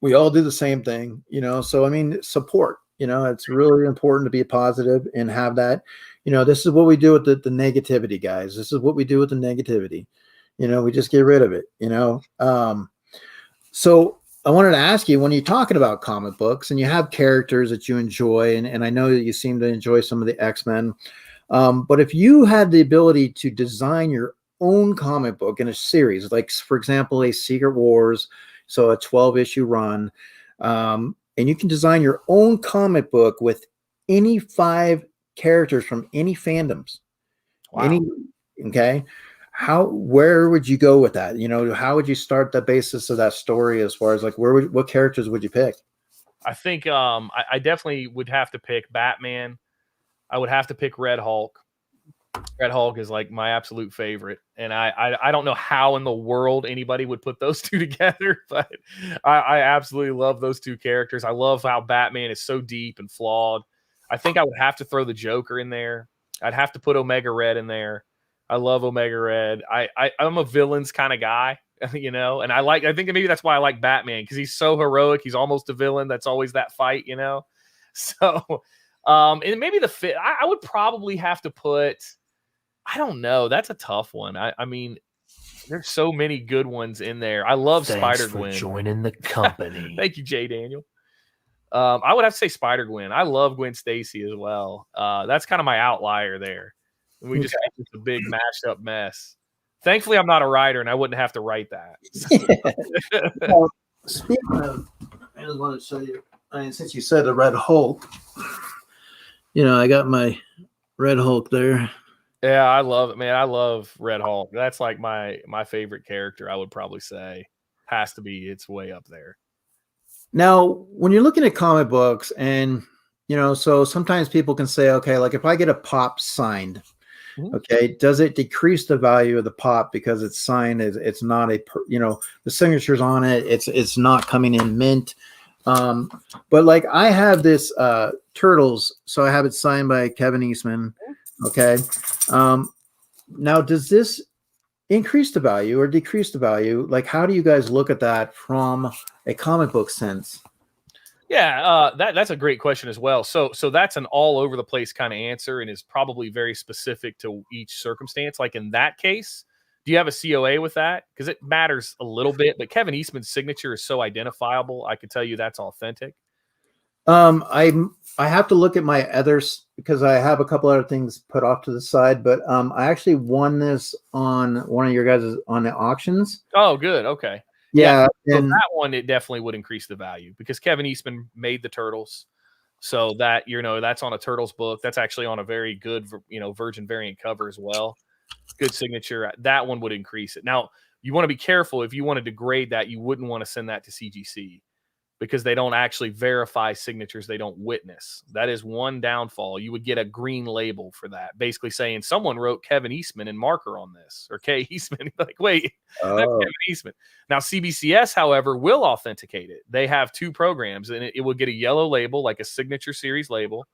We all do the same thing. You know, so I mean, support. You know, it's really important to be positive and have that. You know, this is what we do with the negativity, guys. This is what we do with the negativity. You know, we just get rid of it. You know. So I wanted to ask you, when you're talking about comic books and you have characters that you enjoy, and I know that you seem to enjoy some of the X-Men, but if you had the ability to design your own comic book in a series, like for example, a Secret Wars, so a 12-issue run, and you can design your own comic book with any 5 characters from any fandoms, Wow. okay, where would you go with that? You know, how would you start the basis of that story as far as like what characters would you pick? I think I definitely would have to pick Batman. I would have to pick Red Hulk. Red Hulk is like my absolute favorite, and I don't know how in the world anybody would put those two together, but I absolutely love those two characters. I love how Batman is so deep and flawed. I think I would have to throw the Joker in there. I'd have to put Omega Red in there. I love Omega Red. I'm a villains kind of guy, you know, and I think maybe that's why I like Batman, because he's so heroic. He's almost a villain. That's always that fight, you know. So, and maybe the fit. I would probably have to put. I don't know. That's a tough one. I mean, there's so many good ones in there. I love Spider-Gwen. Joining the company. Thank you, Jay Daniel. I would have to say Spider-Gwen. I love Gwen Stacy as well. That's kind of my outlier there. We just make this a big mashed up mess. Thankfully, I'm not a writer, and I wouldn't have to write that. Well, speaking of, I just want to show you. I mean, since you said the Red Hulk, you know, I got my Red Hulk there. Yeah, I love it, man. I love Red Hulk. That's like my favorite character. I would probably say has to be. It's way up there. Now, when you're looking at comic books, and you know, so sometimes people can say, okay, like if I get a pop signed, okay, does it decrease the value of the pop because it's signed? It's not you know, the signature's on it. It's not coming in mint. But like I have this Turtles, so I have it signed by Kevin Eastman. Okay. Now, does this increase the value or decrease the value? Like, how do you guys look at that from a comic book sense? Yeah, that's a great question as well. So that's an all over the place kind of answer, and is probably very specific to each circumstance. Like in that case, do you have a COA with that? Because it matters a little bit, but Kevin Eastman's signature is so identifiable. I could tell you that's authentic. I have to look at my others because I have a couple other things put off to the side, but I actually won this on one of your guys' on the auctions. Oh, good. Okay. Yeah. So that one, it definitely would increase the value because Kevin Eastman made the Turtles. So that, you know, that's on a Turtles book. That's actually on a very good, you know, Virgin variant cover as well. Good signature. That one would increase it. Now, you want to be careful. If you want to degrade that, you wouldn't want to send that to CGC because they don't actually verify signatures. They don't witness. That is one downfall. You would get a green label for that, basically saying someone wrote Kevin Eastman in marker on this, or K Eastman. Like, wait, that's Kevin Eastman. Now, CBCS, however, will authenticate it. They have 2 programs, and it will get a yellow label, like a signature series label,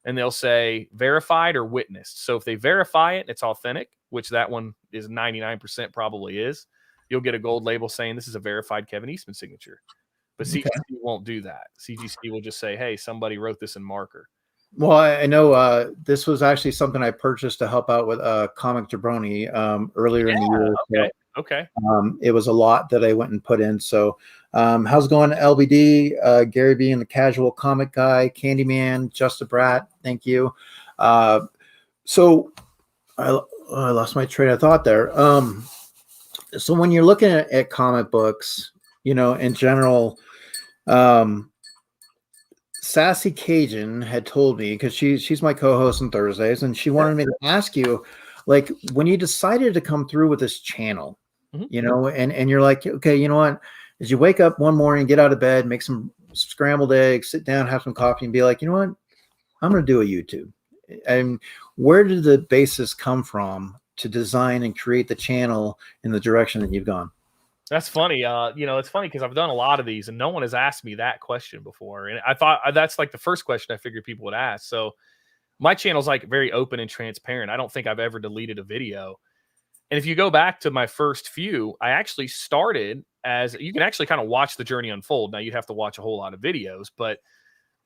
and they'll say verified or witnessed. So if they verify it and it's authentic, which that one is 99% probably is, you'll get a gold label saying this is a verified Kevin Eastman signature. But CGC won't do that. CGC will just say, hey, somebody wrote this in marker. Well, I know this was actually something I purchased to help out with Comic Jabroni earlier in the year. Okay. Okay. It was a lot that I went and put in. So how's it going, LBD? Gary being the casual comic guy, Candyman, Just a Brat, thank you. So I lost my train of thought there. So when you're looking at comic books, in general, Sassy Cajun had told me, because she's my co-host on Thursdays, and she wanted me to ask you, like, when you decided to come through with this channel, and you're like, okay, you know what? As you wake up one morning, get out of bed, make some scrambled eggs, sit down, have some coffee, and be like, you know what? I'm going to do a YouTube. And where did the basis come from to design and create the channel in the direction that you've gone? That's funny. It's funny because I've done a lot of these and no one has asked me that question before. And I thought that's like the first question I figured people would ask. So my channel's like very open and transparent. I don't think I've ever deleted a video. And if you go back to my first few, I actually started as, you can actually kind of watch the journey unfold. Now you'd have to watch a whole lot of videos, but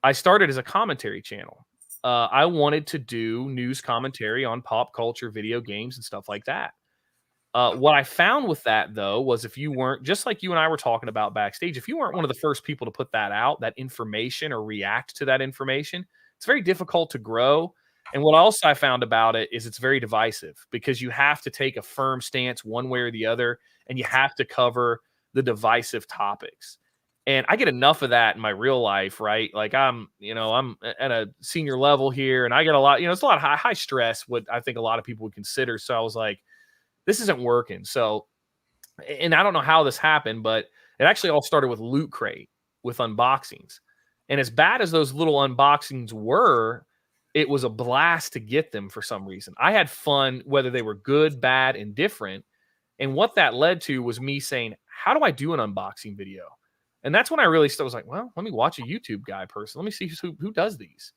I started as a commentary channel. I wanted to do news commentary on pop culture, video games, and stuff like that. What I found with that, though, was if you weren't, just like you and I were talking about backstage, if you weren't one of the first people to put that out, that information, or react to that information, it's very difficult to grow. And what else I found about it is it's very divisive, because you have to take a firm stance one way or the other, and you have to cover the divisive topics. And I get enough of that in my real life, right? Like I'm at a senior level here, and I get a lot, it's a lot of high stress, what I think a lot of people would consider. So I was like, this isn't working. So, and I don't know how this happened, but it actually all started with Loot Crate, with unboxings. And as bad as those little unboxings were, it was a blast to get them for some reason. I had fun, whether they were good, bad, and different. And what that led to was me saying, how do I do an unboxing video? And that's when I really was like, well, let me watch a YouTube guy person. Let me see who does these.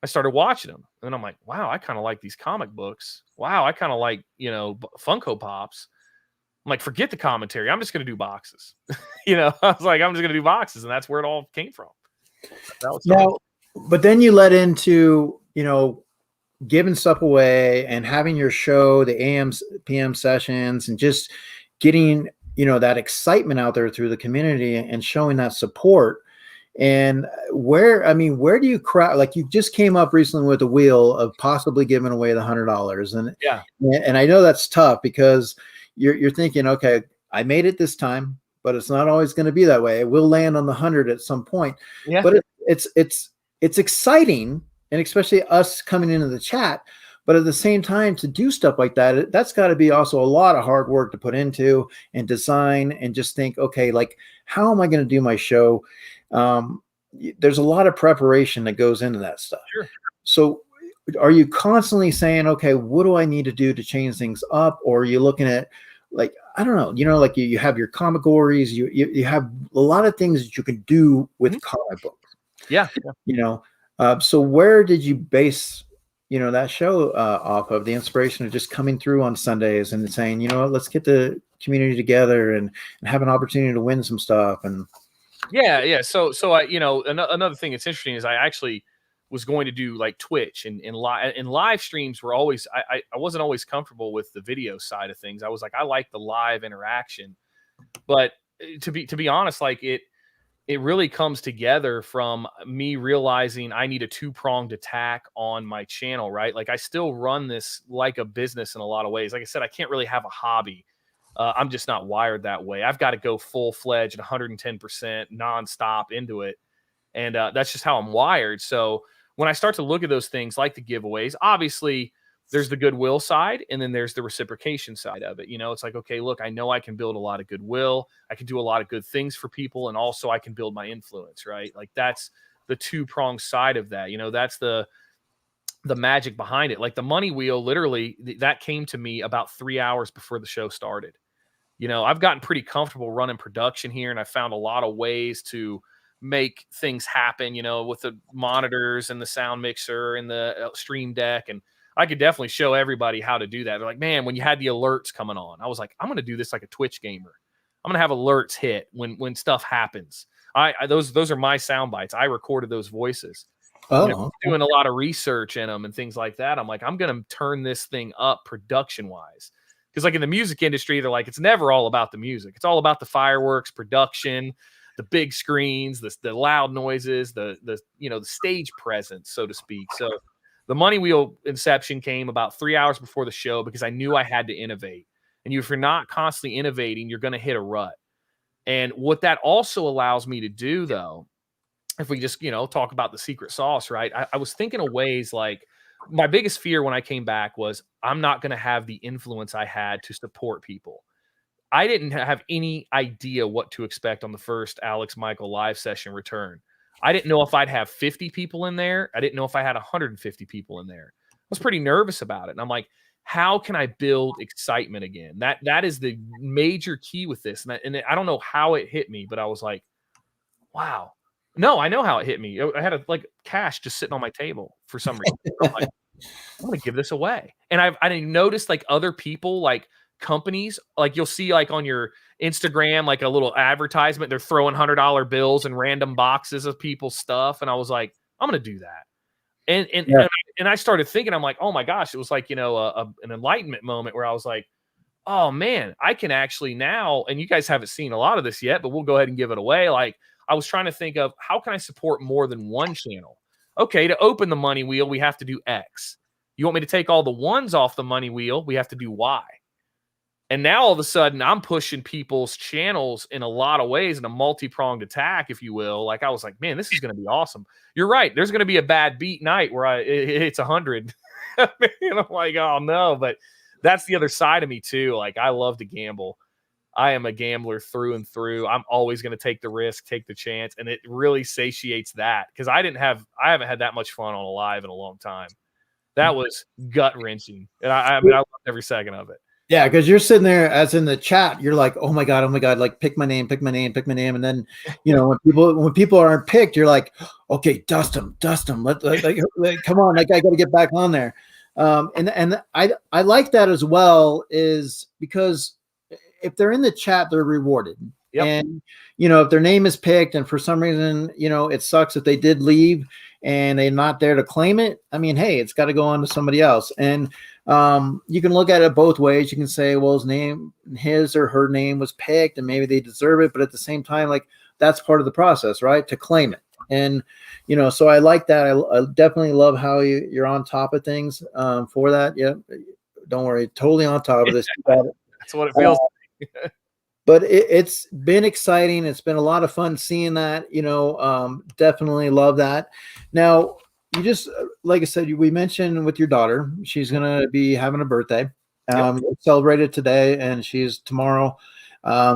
I started watching them, and I'm like, wow, I kind of like these comic books. Wow, I kind of like, Funko Pops. I'm like, forget the commentary. I'm just going to do boxes. I was like, I'm just going to do boxes. And that's where it all came from. Now, but then you led into, giving stuff away and having your show, the AM, PM sessions, and just getting, that excitement out there through the community and showing that support. And where do you crowd? Like, you just came up recently with a wheel of possibly giving away the $100, and I know that's tough, because you're thinking, okay, I made it this time, but it's not always going to be that way. It will land on the 100 at some point. Yeah. But it's exciting, and especially us coming into the chat. But at the same time, to do stuff like that, that's got to be also a lot of hard work to put into and design, and just think, okay, like, how am I going to do my show? There's a lot of preparation that goes into that stuff. Sure. So are you constantly saying, okay, what do I need to do to change things up? Or are you looking at, like, I don't know, like you have your comic gories, you have a lot of things that you can do with comic books. Yeah. So where did you base, that show off of, the inspiration of just coming through on Sundays and saying, let's get the community together and have an opportunity to win some stuff? And yeah. So I, another thing that's interesting is I actually was going to do like Twitch and live streams were always, I wasn't always comfortable with the video side of things. I was like, I like the live interaction, but to be honest, like it really comes together from me realizing I need a two-pronged attack on my channel, right? Like, I still run this like a business in a lot of ways. Like I said, I can't really have a hobby. I'm just not wired that way. I've got to go full-fledged, 110% nonstop into it. And that's just how I'm wired. So when I start to look at those things like the giveaways, obviously there's the goodwill side, and then there's the reciprocation side of it. It's like, okay, look, I know I can build a lot of goodwill. I can do a lot of good things for people. And also I can build my influence, right? Like, that's the two-pronged side of that. That's the magic behind it. Like, the money wheel, literally, that came to me about 3 hours before the show started. I've gotten pretty comfortable running production here, and I found a lot of ways to make things happen, with the monitors and the sound mixer and the stream deck. And I could definitely show everybody how to do that. They're like, man, when you had the alerts coming on, I was like, I'm going to do this like a Twitch gamer. I'm going to have alerts hit when stuff happens. Those are my sound bites. I recorded those voices. Doing a lot of research in them and things like that. I'm like, I'm going to turn this thing up production wise, Because like in the music industry, they're like, it's never all about the music. It's all about the fireworks, production, the big screens, the loud noises, the stage presence, so to speak. So the Money Wheel inception came about 3 hours before the show because I knew I had to innovate. And if you're not constantly innovating, you're going to hit a rut. And what that also allows me to do, though, if we just, talk about the secret sauce, right? I was thinking of ways like my biggest fear when I came back was I'm not going to have the influence I had to support people. I didn't have any idea what to expect on the first Alex Michael live session return. I didn't know if I'd have 50 people in there. I didn't know if I had 150 people in there. I was pretty nervous about it. And I'm like, how can I build excitement again? That is the major key with this. And I don't know how it hit me, but I was like, wow. No, I know how it hit me. I had cash just sitting on my table for some reason. I'm like, I'm going to give this away. And I noticed like other people, like companies, like you'll see like on your Instagram, like a little advertisement, they're throwing $100 bills in random boxes of people's stuff. And I was like, I'm going to do that. And I started thinking, I'm like, oh my gosh, it was like, an enlightenment moment where I was like, oh man, I can actually now, and you guys haven't seen a lot of this yet, but we'll go ahead and give it away. Like I was trying to think of how can I support more than one channel? Okay, to open the Money Wheel, we have to do X. You want me to take all the ones off the Money Wheel? We have to do Y. And now all of a sudden I'm pushing people's channels in a lot of ways in a multi-pronged attack, if you will. Like I was like, man, this is going to be awesome. You're right. There's going to be a bad beat night where it's 100. And I'm like, oh no, but that's the other side of me too. Like I love to gamble. I am a gambler through and through. I'm always going to take the risk, take the chance. And it really satiates that because I haven't had that much fun on a live in a long time. That was gut wrenching. And I mean, I loved every second of it. Yeah, because you're sitting there as in the chat, you're like, oh my God, like pick my name. And then, when people aren't picked, you're like, okay, dust them. Let come on, like I got to get back on there. And I like that as well is because if they're in the chat, they're rewarded. Yep. And, if their name is picked and for some reason, it sucks if they did leave and they're not there to claim it. I mean, hey, it's got to go on to somebody else. And you can look at it both ways. You can say, well, his or her name was picked and maybe they deserve it. But at the same time, like that's part of the process, right? To claim it. And, so I like that. I definitely love how you're on top of things for that. Yeah. Don't worry. Totally on top of this. That's what it feels like. But it's been exciting. It's been a lot of fun seeing that, definitely love that. Now, you just, like I said, we mentioned with your daughter, she's going to be having a birthday. Celebrated today and she's tomorrow.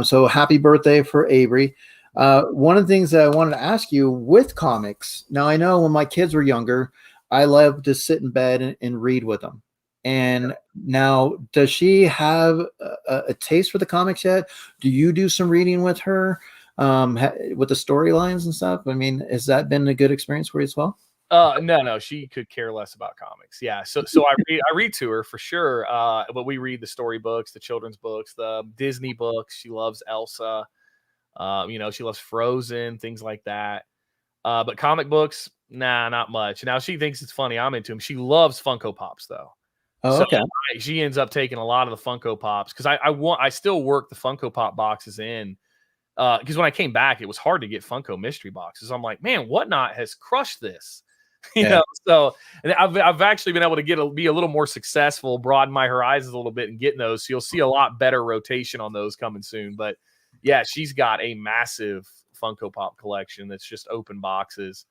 So happy birthday for Avery. One of the things that I wanted to ask you with comics. Now, I know when my kids were younger, I loved to sit in bed and read with them. And now, does she have a taste for the comics yet? Do you do some reading with her with the storylines and stuff? I mean, has that been a good experience for you as well? No, she could care less about comics. Yeah. So I read to her for sure. But we read the storybooks, the children's books, the Disney books. She loves Elsa. She loves Frozen, things like that. But comic books, nah, not much. Now she thinks it's funny. I'm into them. She loves Funko Pops though. Oh, so okay. She ends up taking a lot of the Funko Pops because I still work the Funko Pop boxes in. Because when I came back, it was hard to get Funko mystery boxes. I'm like, man, Whatnot has crushed this. So and I've actually been able to be a little more successful, broaden my horizons a little bit and getting those. So you'll see a lot better rotation on those coming soon. But yeah, she's got a massive Funko Pop collection that's just open boxes.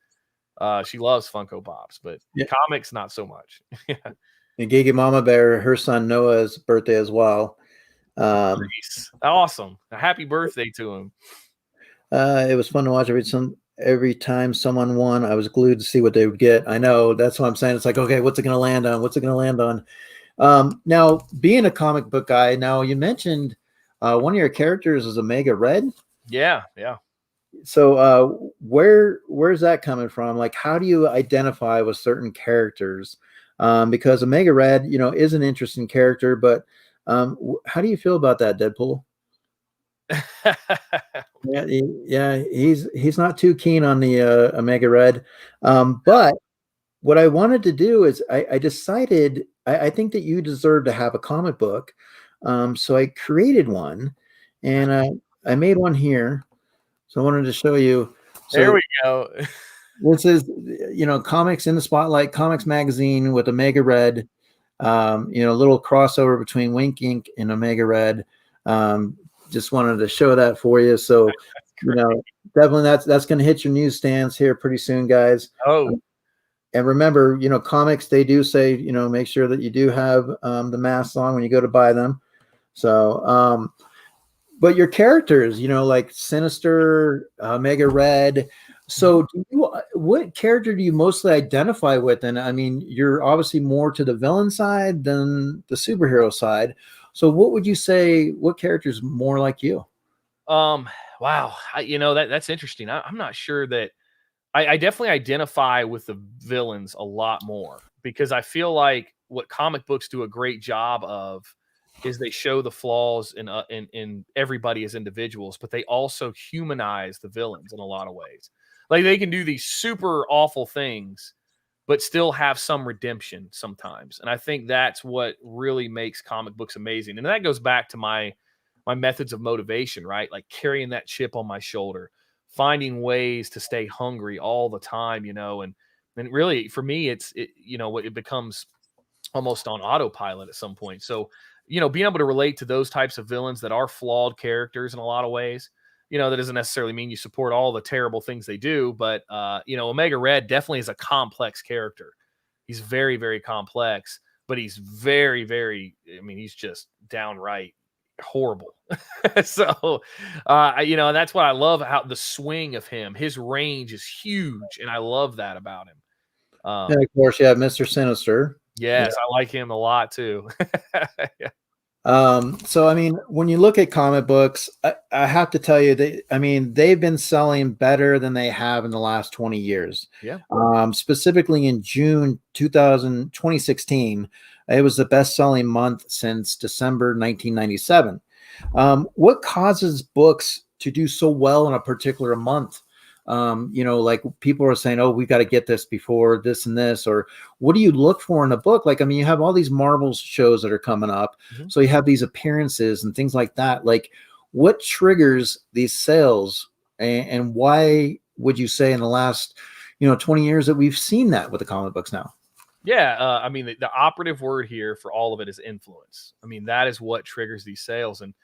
She loves Funko Pops, but comics not so much. And Gigi Mama Bear, her son Noah's birthday as well. Nice. Awesome. A happy birthday to him. It was fun to watch every time someone won. I was glued to see what they would get. I know, that's what I'm saying. It's like, okay, what's it going to land on? Now, being a comic book guy, now you mentioned one of your characters is Omega Red. Yeah. So where's that coming from? Like, how do you identify with certain characters? Because Omega Red, is an interesting character, but how do you feel about that, Deadpool? He's not too keen on the Omega Red. But what I wanted to do is I decided I think that you deserve to have a comic book So I created one, and I made one here. So I wanted to show you. There So we go. this is, Comics in the Spotlight, Comics Magazine with Omega Red. A little crossover between Wink Inc. and Omega Red. Just wanted to show that for you. So, definitely that's going to hit your newsstands here pretty soon, guys. Oh, and remember, comics, they do say, make sure that you do have the masks on when you go to buy them. So, but your characters, like Sinister, Mega Red. So, what character do you mostly identify with? And I mean, you're obviously more to the villain side than the superhero side. So, what would you say? What character is more like you? Wow. That's interesting. I'm not sure that I definitely identify with the villains a lot more because I feel like what comic books do a great job of is they show the flaws in everybody as individuals, but they also humanize the villains in a lot of ways. Like they can do these super awful things, but still have some redemption sometimes. And I think that's what really makes comic books amazing. And that goes back to my methods of motivation, right? Like carrying that chip on my shoulder, finding ways to stay hungry all the time, and really for me, it becomes almost on autopilot at some point. So, being able to relate to those types of villains that are flawed characters in a lot of ways, that doesn't necessarily mean you support all the terrible things they do, but Omega Red definitely is a complex character. He's very, very complex, but he's very, very, I mean, he's just downright horrible. So, that's what I love, how the swing of him, his range is huge, and I love that about him. And of course, you have Mr. Sinister. Yes, I like him a lot too. Yeah. So I mean, when you look at comic books, I have to tell you they've been selling better than they have in the last 20 years. Yeah. Specifically in June 2016, it was the best-selling month since December 1997. What causes books to do so well in a particular month? Like people are saying, oh, we got to get this before this and this, or what do you look for in a book? Like, I mean, you have all these Marvel shows that are coming up. Mm-hmm. So you have these appearances and things like that. Like, what triggers these sales, and why would you say in the last, 20 years that we've seen that with the comic books now? Yeah. I mean, the operative word here for all of it is influence. I mean, that is what triggers these sales. And,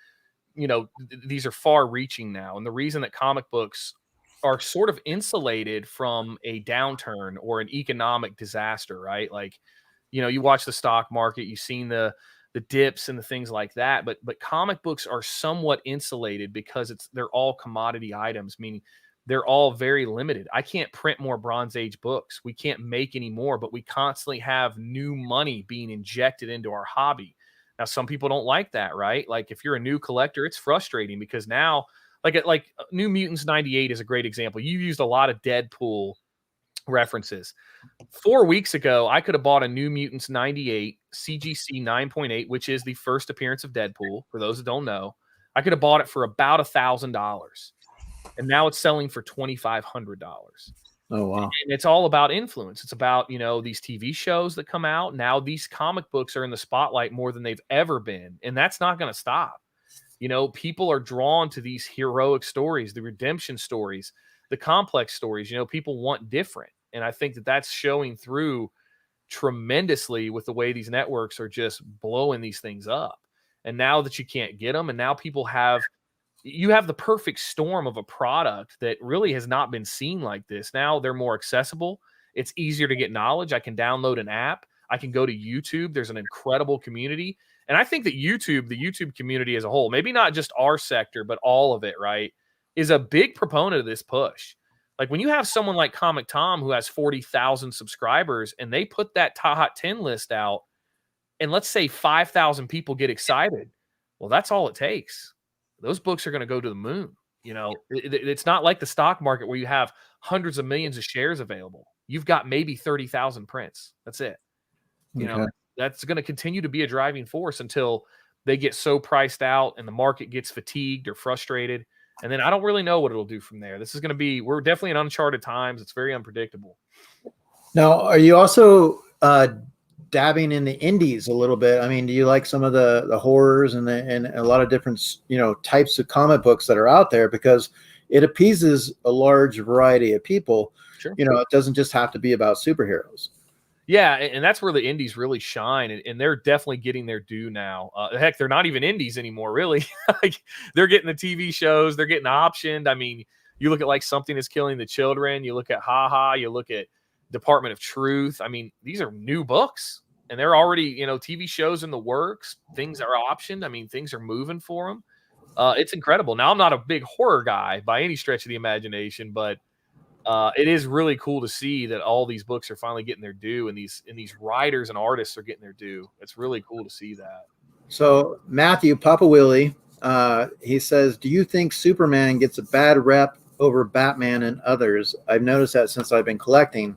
these are far reaching now. And the reason that comic books are sort of insulated from a downturn or an economic disaster, right? Like, you watch the stock market, you've seen the dips and the things like that, but comic books are somewhat insulated because they're all commodity items, meaning they're all very limited. I can't print more Bronze Age books. We can't make any more, but we constantly have new money being injected into our hobby. Now, some people don't like that, right? Like if you're a new collector, it's frustrating because now, like New Mutants 98 is a great example. You used a lot of Deadpool references. 4 weeks ago, I could have bought a New Mutants 98 CGC 9.8, which is the first appearance of Deadpool. For those that don't know, I could have bought it for about $1,000, and now it's selling for $2,500. Oh, wow. And it's all about influence. It's about, these TV shows that come out. Now these comic books are in the spotlight more than they've ever been. And that's not going to stop. People are drawn to these heroic stories, the redemption stories, the complex stories. People want different. And I think that that's showing through tremendously with the way these networks are just blowing these things up. And now that you can't get them, and now you have the perfect storm of a product that really has not been seen like this. Now they're more accessible. It's easier to get knowledge. I can download an app. I can go to YouTube. There's an incredible community. And I think that the YouTube community as a whole, maybe not just our sector, but all of it, right, is a big proponent of this push. Like when you have someone like Comic Tom who has 40,000 subscribers and they put that Hot 10 list out, and let's say 5,000 people get excited. Well, that's all it takes. Those books are going to go to the moon. It's not like the stock market where you have hundreds of millions of shares available. You've got maybe 30,000 prints. That's it. That's going to continue to be a driving force until they get so priced out and the market gets fatigued or frustrated. And then I don't really know what it'll do from there. We're definitely in uncharted times. It's very unpredictable. Now, are you also dabbing in the indies a little bit. I mean, do you like some of the horrors and a lot of different, types of comic books that are out there, because it appeases a large variety of people. Sure. It doesn't just have to be about superheroes. Yeah, and that's where the indies really shine, and they're definitely getting their due now. Heck, they're not even indies anymore, really. Like, they're getting the TV shows, they're getting optioned. I mean, you look at like Something Is Killing the Children, you look at Ha Ha, you look at Department of Truth. I mean, these are new books, and they're already, TV shows in the works. Things are optioned. I mean, things are moving for them. It's incredible. Now, I'm not a big horror guy by any stretch of the imagination, but it is really cool to see that all these books are finally getting their due, and these writers and artists are getting their due. It's really cool to see that. So Matthew Papa Willie, he says, do you think Superman gets a bad rep over Batman and others? I've noticed that since I've been collecting.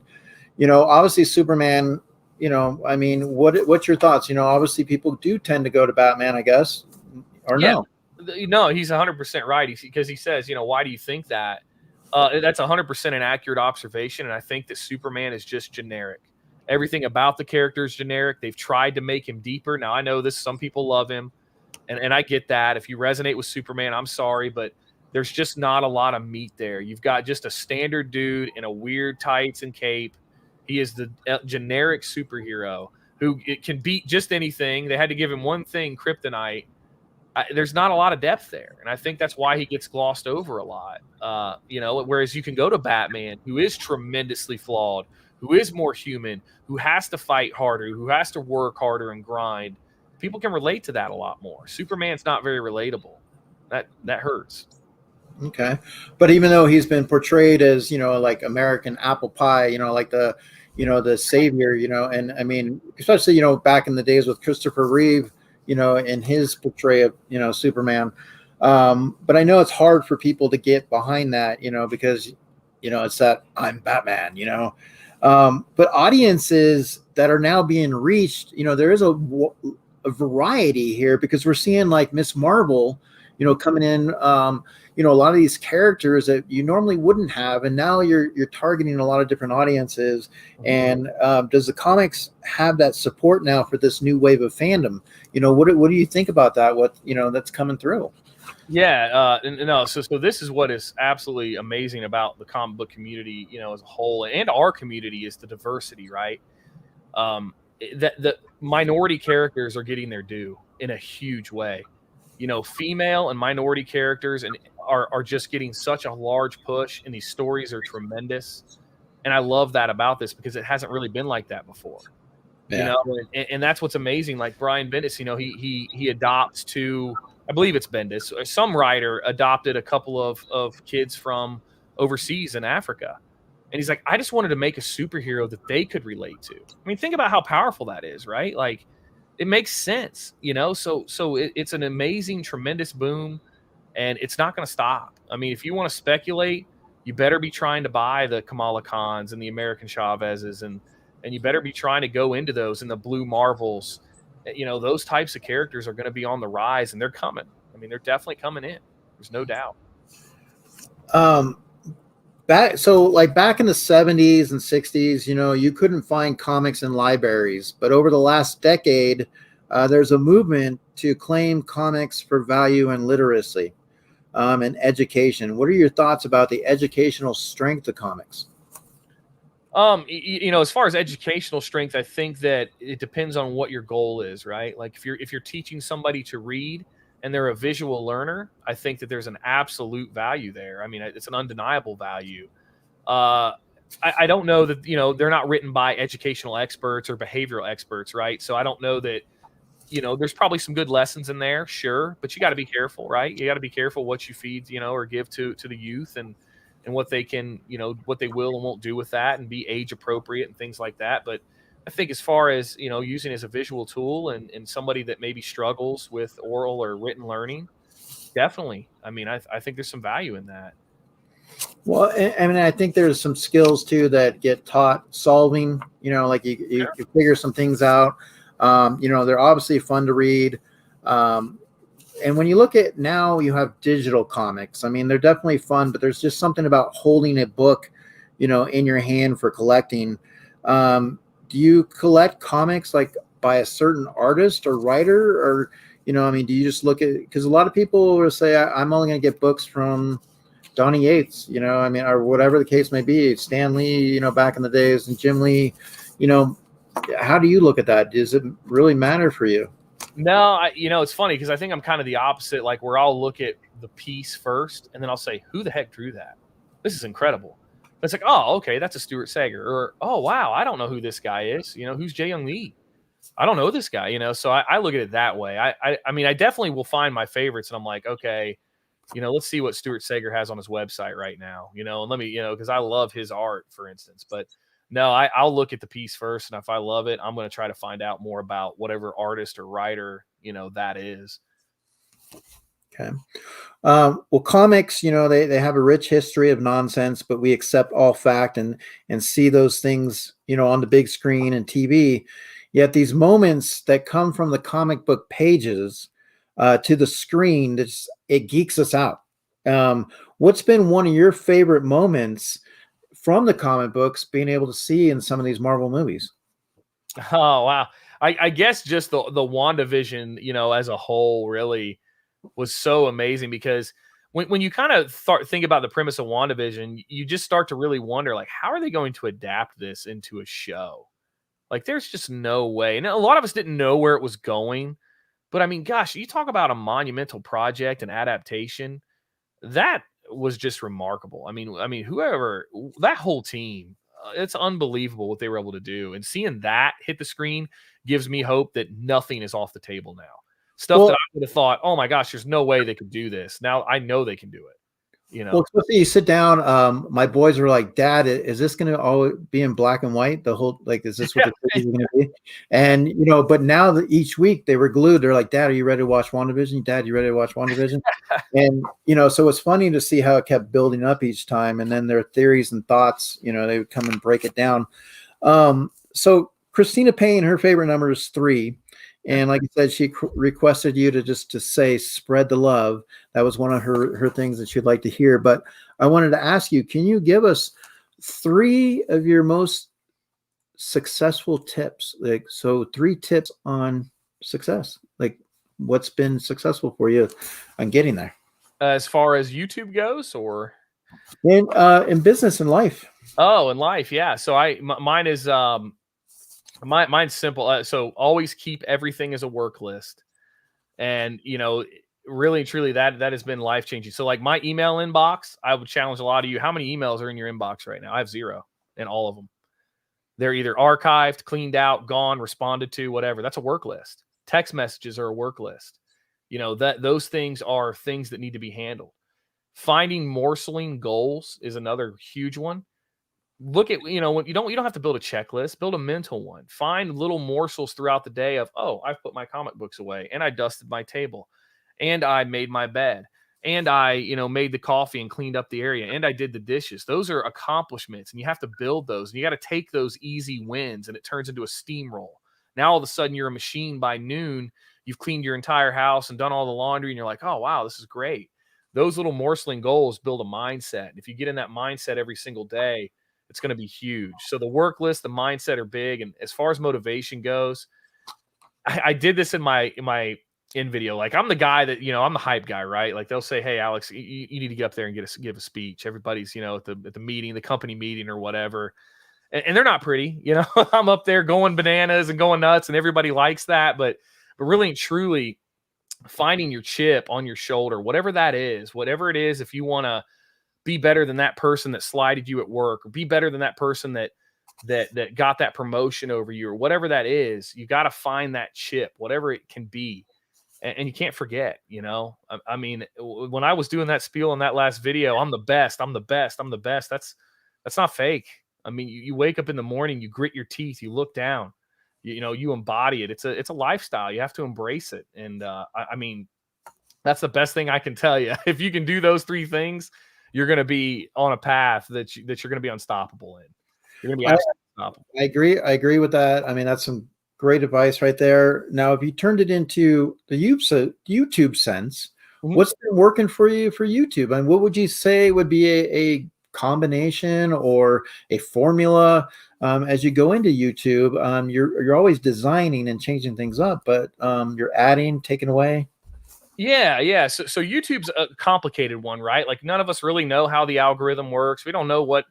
Obviously Superman, I mean, what's your thoughts? Obviously people do tend to go to Batman, I guess, or Yeah. no? No, he's 100% right. Because he says, why do you think that? That's 100% an accurate observation, and I think that Superman is just generic. Everything about the character is generic. They've tried to make him deeper. Now, I know this. Some people love him, and I get that. If you resonate with Superman, I'm sorry, but there's just not a lot of meat there. You've got just a standard dude in a weird tights and cape. He is the generic superhero who it can beat just anything. They had to give him one thing, kryptonite. There's not a lot of depth there, and I think that's why he gets glossed over a lot. Whereas you can go to Batman, who is tremendously flawed, who is more human, who has to fight harder, who has to work harder and grind. People can relate to that a lot more. Superman's not very relatable. That hurts. Okay, but even though he's been portrayed as like American apple pie, like the savior, and I mean, especially back in the days with Christopher Reeve, in his portrayal of, Superman. But I know it's hard for people to get behind that, because, it's that I'm Batman, but audiences that are now being reached, there is a variety here, because we're seeing like Miss Marvel, coming in, a lot of these characters that you normally wouldn't have, and now you're targeting a lot of different audiences. And does the comics have that support now for this new wave of fandom? What do you think about that? What that's coming through? Yeah, no. So this is what is absolutely amazing about the comic book community, as a whole, and our community, is the diversity, right? That the minority characters are getting their due in a huge way. Female and minority characters are just getting such a large push, and these stories are tremendous. And I love that about this, because it hasn't really been like that before. Yeah. And that's what's amazing. Like Brian Bendis, he adopts to, I believe it's Bendis, or some writer adopted a couple of kids from overseas in Africa. And he's like, I just wanted to make a superhero that they could relate to. I mean, think about how powerful that is, right? Like, it makes sense, so it's an amazing, tremendous boom, and it's not going to stop. I mean, if you want to speculate, you better be trying to buy the Kamala Khans and the American Chavezes, and you better be trying to go into those, and the Blue Marvels. Those types of characters are going to be on the rise, and they're coming. I mean, they're definitely coming in. There's no doubt. Back in the 70s and 60s, you couldn't find comics in libraries, but over the last decade, there's a movement to claim comics for value and literacy, and education. What are your thoughts about the educational strength of comics? As far as educational strength, I think that it depends on what your goal is, right? Like if you're teaching somebody to read and they're a visual learner, I think that there's an absolute value there. I mean, it's an undeniable value. I don't know that, they're not written by educational experts or behavioral experts, right? So I don't know that, there's probably some good lessons in there, sure, but you got to be careful, right? You got to be careful what you feed, or give to the youth, and what they can, what they will and won't do with that, and be age appropriate and things like that. But I think as far as, using it as a visual tool, and somebody that maybe struggles with oral or written learning, definitely. I mean, I think there's some value in that. Well, I mean, I think there's some skills too that get taught solving, like you figure some things out. They're obviously fun to read. And when you look at now, you have digital comics. I mean, they're definitely fun, but there's just something about holding a book, in your hand for collecting. do you collect comics like by a certain artist or writer, or I mean, do you just look at, because a lot of people will say I'm only going to get books from Donnie Yates, I mean, or whatever the case may be, Stan Lee, back in the days, and Jim Lee, how do you look at that? Does it really matter for you? No, it's funny because I think I'm kind of the opposite. Like, where I'll look at the piece first, and then I'll say, "Who the heck drew that? This is incredible." It's like, "Oh, okay, that's a Stuart Sager," or "Oh, wow, I don't know who this guy is. Who's Jae Young Lee? I don't know this guy." So I look at it that way. I mean, I definitely will find my favorites, and I'm like, okay, let's see what Stuart Sager has on his website right now. And let me, because I love his art, for instance, but. No, I'll look at the piece first, and if I love it, I'm going to try to find out more about whatever artist or writer, that is. Okay. Well, comics, they have a rich history of nonsense, but we accept all fact and see those things, on the big screen and TV. Yet these moments that come from the comic book pages to the screen, it geeks us out. What's been one of your favorite moments from the comic books being able to see in some of these Marvel movies? Oh, wow. I guess just the WandaVision, as a whole really was so amazing, because when you kind of think about the premise of WandaVision, you just start to really wonder, like, how are they going to adapt this into a show? Like, there's just no way. And a lot of us didn't know where it was going, but I mean, gosh, you talk about a monumental project and adaptation. That was just remarkable. I mean, whoever, that whole team, it's unbelievable what they were able to do. And seeing that hit the screen gives me hope that nothing is off the table now. Stuff that I would have thought, oh my gosh, there's no way they could do this. Now I know they can do it. Well, especially you sit down. My boys were like, "Dad, is this going to all be in black and white? The whole, like, is this what the series is going to be?" And but now that each week they were glued. They're like, "Dad, are you ready to watch WandaVision? Dad, you ready to watch WandaVision?" And so it's funny to see how it kept building up each time. And then their theories and thoughts, they would come and break it down. So Christina Payne, her favorite number is 3. And like I said, she requested you to say, spread the love. That was one of her things that she'd like to hear. But I wanted to ask you, can you give us 3 of your most successful tips? Like, so 3 tips on success, like what's been successful for you on getting there? As far as YouTube goes, or in business and life? Oh, in life. Yeah. So mine is, mine's simple. So always keep everything as a work list. And, really and truly that has been life-changing. So like my email inbox, I would challenge a lot of you. How many emails are in your inbox right now? I have 0 in all of them. They're either archived, cleaned out, gone, responded to, whatever. That's a work list. Text messages are a work list. Those things are things that need to be handled. Finding morsel goals is another huge one. Look at, when you don't have to build a checklist, build a mental one. Find little morsels throughout the day of, oh, I've put my comic books away, and I dusted my table, and I made my bed, and I, made the coffee and cleaned up the area, and I did the dishes. Those are accomplishments, and you have to build those, and you got to take those easy wins, and it turns into a steamroll. Now all of a sudden you're a machine. By noon, you've cleaned your entire house and done all the laundry, and you're like, oh wow, this is great. Those little morsel goals build a mindset. And if you get in that mindset every single day, it's going to be huge. So the work list, the mindset are big. And as far as motivation goes, I did this in my video. Like, I'm the guy that, I'm the hype guy, right? Like, they'll say, hey, Alex, you need to get up there and give a speech. Everybody's, at the meeting, the company meeting or whatever. And they're not pretty, I'm up there going bananas and going nuts, and everybody likes that. But really and truly finding your chip on your shoulder, whatever that is, whatever it is, if you want to be better than that person that slided you at work, or be better than that person that got that promotion over you, or whatever that is, you got to find that chip, whatever it can be. And you can't forget, I mean, when I was doing that spiel in that last video, I'm the best, I'm the best, I'm the best. That's not fake. I mean, you wake up in the morning, you grit your teeth, you look down, you embody it. It's a lifestyle. You have to embrace it. And I mean, that's the best thing I can tell you. If you can do those 3 things, you're going to be on a path that you're going to be unstoppable in. You're going to be absolutely unstoppable. I agree with that. I mean, that's some great advice right there. Now, if you turned it into the YouTube sense, what's been working for you for YouTube? And what would you say would be a combination or a formula as you go into YouTube? You're always designing and changing things up, but you're adding, taking away. Yeah. So YouTube's a complicated one, right? Like none of us really know how the algorithm works. We don't know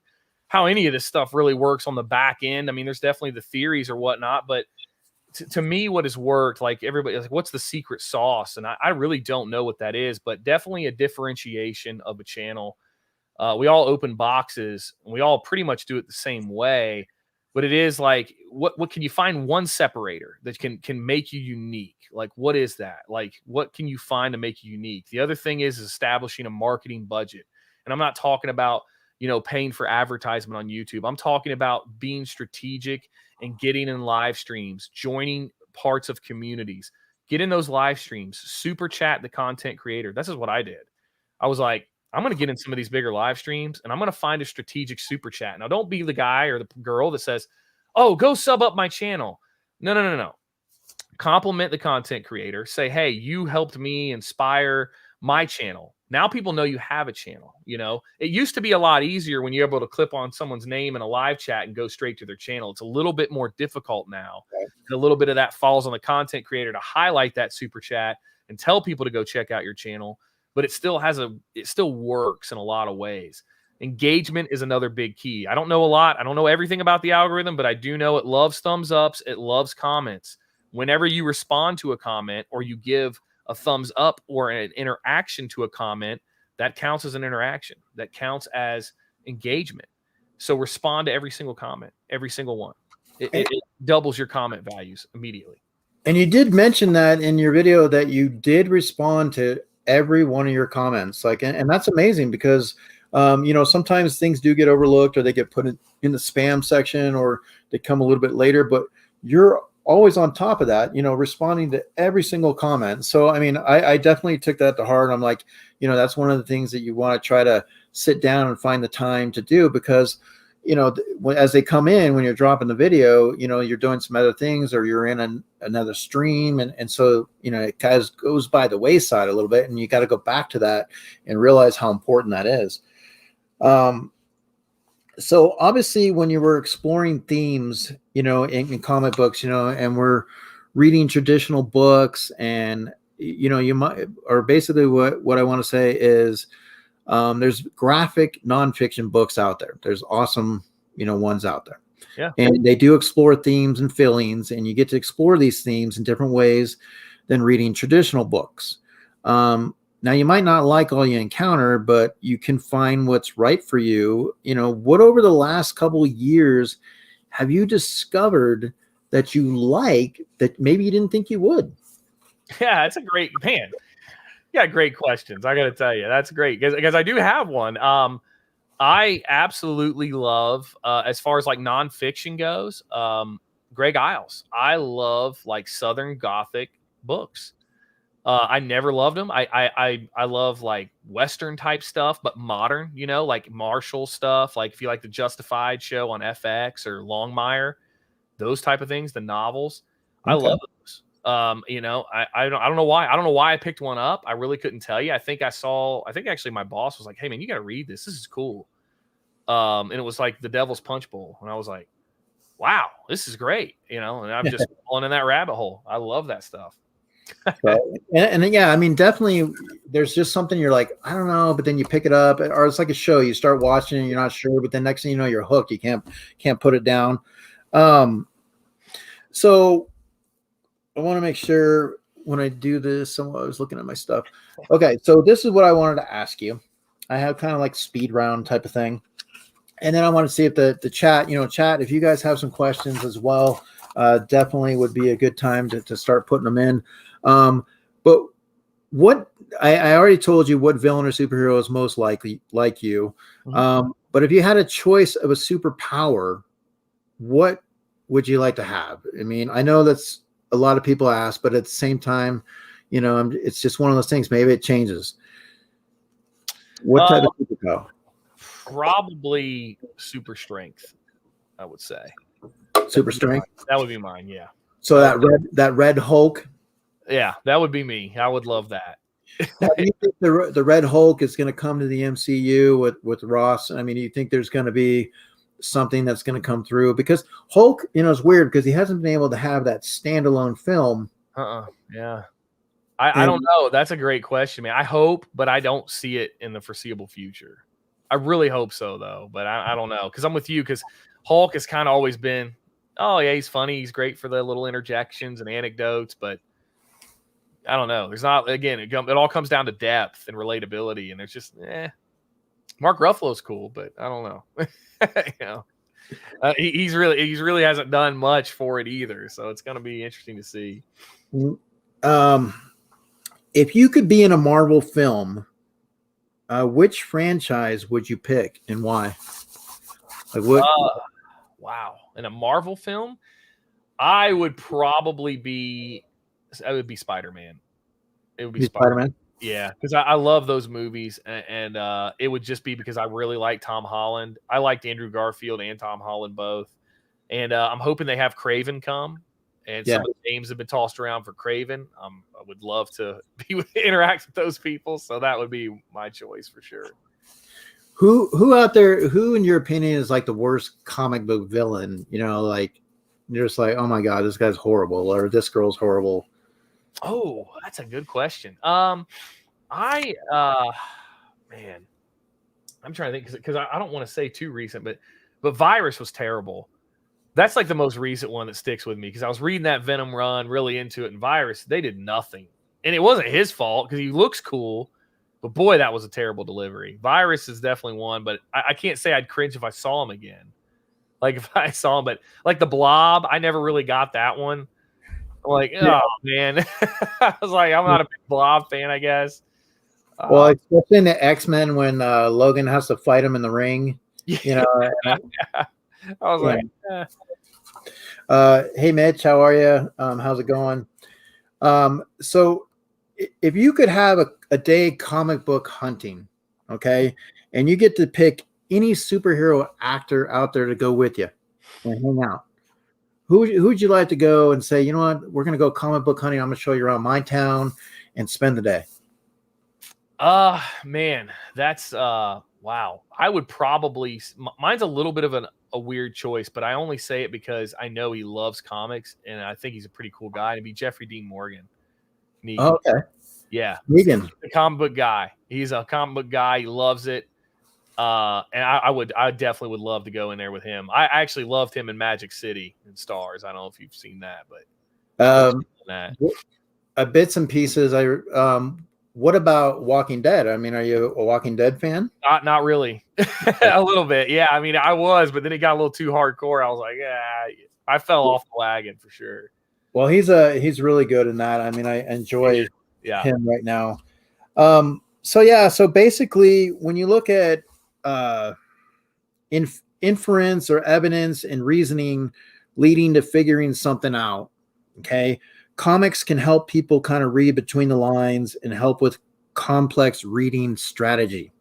how any of this stuff really works on the back end. I mean, there's definitely the theories or whatnot, but to me, what has worked, like everybody, like, what's the secret sauce? And I really don't know what that is, but definitely a differentiation of a channel. We all open boxes and we all pretty much do it the same way, but it is like, what can you find one separator that can make you unique? Like, what is that? Like, what can you find to make you unique? The other thing is establishing a marketing budget. And I'm not talking about, paying for advertisement on YouTube. I'm talking about being strategic and getting in live streams, joining parts of communities, get in those live streams, super chat the content creator. This is what I did. I was like, I'm going to get in some of these bigger live streams and I'm going to find a strategic super chat. Now, don't be the guy or the girl that says, oh, go sub up my channel. No. Compliment the content creator. Say, hey, you helped me inspire my channel. Now people know you have a channel. It used to be a lot easier when you're able to clip on someone's name in a live chat and go straight to their channel. It's a little bit more difficult now. And a little bit of that falls on the content creator to highlight that super chat and tell people to go check out your channel. But it still works in a lot of ways. Engagement is another big key. I don't know a lot. I don't know everything about the algorithm, but I do know it loves thumbs ups. It loves comments. Whenever you respond to a comment or you give a thumbs up or an interaction to a comment, that counts as an interaction. That counts as engagement. So respond to every single comment, every single one. It doubles your comment values immediately. And you did mention that in your video that you did respond to every one of your comments. And that's amazing because, sometimes things do get overlooked or they get put in the spam section or they come a little bit later, but you're always on top of that, responding to every single comment. So, I mean, I definitely took that to heart. I'm like, that's one of the things that you want to try to sit down and find the time to do because, as they come in, when you're dropping the video, you're doing some other things or you're in another stream. And so, it kind of goes by the wayside a little bit and you got to go back to that and realize how important that is. So obviously when you were exploring themes, in comic books, and we're reading traditional books and, you might, or basically what I want to say is, there's graphic nonfiction books out there. There's awesome, ones out there. Yeah. And they do explore themes and feelings, and you get to explore these themes in different ways than reading traditional books. Now, you might not like all you encounter, but you can find what's right for you. What over the last couple of years have you discovered that you like that maybe you didn't think you would? Yeah, that's a great man. Yeah, great questions. I got to tell you, that's great because I do have one. I absolutely love, as far as like nonfiction goes, Greg Iles. I love like Southern Gothic books. I never loved them. I love like Western type stuff, but modern, like Marshall stuff. Like if you like the Justified show on FX or Longmire, those type of things, the novels, I love those. I don't know why. I don't know why I picked one up. I really couldn't tell you. I think actually my boss was like, hey man, you got to read this. This is cool. And it was like The Devil's Punch Bowl. And I was like, wow, this is great. And I'm just falling in that rabbit hole. I love that stuff. and yeah, I mean, definitely there's just something you're like, I don't know, but then you pick it up or it's like a show, you start watching and you're not sure, but then next thing you know, you're hooked. You can't put it down. So I want to make sure when I do this, I was looking at my stuff. Okay. So this is what I wanted to ask you. I have kind of like speed round type of thing. And then I want to see if the chat, if you guys have some questions as well, definitely would be a good time to start putting them in. But what I already told you what villain or superhero is most likely like you. But if you had a choice of a superpower, what would you like to have? I mean, I know that's a lot of people ask, but at the same time, it's just one of those things. Maybe it changes. What type of superpower? Probably super strength, I would say. Super strength? That would be mine, yeah. So that red Hulk? Yeah, that would be me. I would love that. Now, do you think the Red Hulk is going to come to the MCU with Ross? I mean, do you think there's going to be something that's going to come through? Because Hulk, it's weird because he hasn't been able to have that standalone film. Yeah. I don't know. That's a great question, man. I hope, but I don't see it in the foreseeable future. I really hope so, though. But I don't know, because I'm with you, because Hulk has kind of always been, oh, yeah, he's funny. He's great for the little interjections and anecdotes. But I don't know. There's not, again, it all comes down to depth and relatability. And there's just, Mark Ruffalo's cool, but I don't know. He's really hasn't done much for it either. So it's going to be interesting to see. If you could be in a Marvel film, which franchise would you pick and why? Like what? Wow. In a Marvel film, I would be Spider-Man. It would be Spider-Man. Yeah, because I love those movies, and it would just be because I really like Tom Holland. I liked Andrew Garfield and Tom Holland both. And I'm hoping they have Craven come. And some of the names have been tossed around for Craven. I would love to interact with those people. So that would be my choice for sure. Who out there, who in your opinion is like the worst comic book villain? Like you're just like, oh my God, this guy's horrible, or this girl's horrible. Oh, that's a good question. Man, I'm trying to think because I don't want to say too recent, but Virus was terrible. That's like the most recent one that sticks with me because I was reading that Venom run, really into it, and Virus, they did nothing. And it wasn't his fault because he looks cool, but boy, that was a terrible delivery. Virus is definitely one, but I can't say I'd cringe if I saw him again. Like if I saw him, but like the Blob, I never really got that one. I'm like, oh man. I was like, I'm not a big Blob fan, I guess. Well, especially in the X-Men when Logan has to fight him in the ring. Yeah. I was like, hey Mitch, how are you? How's it going? So if you could have a day comic book hunting, okay, and you get to pick any superhero actor out there to go with you and hang out, who'd you like to go and say, you know what, we're going to go comic book hunting. I'm going to show you around my town and spend the day. Man, that's wow. I would probably, mine's a little bit of a weird choice, but I only say it because I know he loves comics and I think he's a pretty could be Jeffrey Dean Morgan. Oh, okay. Yeah. Negan. The comic book guy. He's a comic book guy. He loves it. And I definitely would love to go in there with him. I actually loved him in Magic City and Stars. I don't know if you've seen that, but bits and pieces. What about Walking Dead? I mean, are you a Walking Dead fan? Not really. A little bit. Yeah. I mean, I was, but then it got a little too hardcore. I was like, I fell off the wagon for sure. Well, he's really good in that. I mean, I enjoy him right now. So basically when you look at inference or evidence and reasoning leading to figuring something out, okay, comics can help people kind of read between the lines and help with complex reading strategy.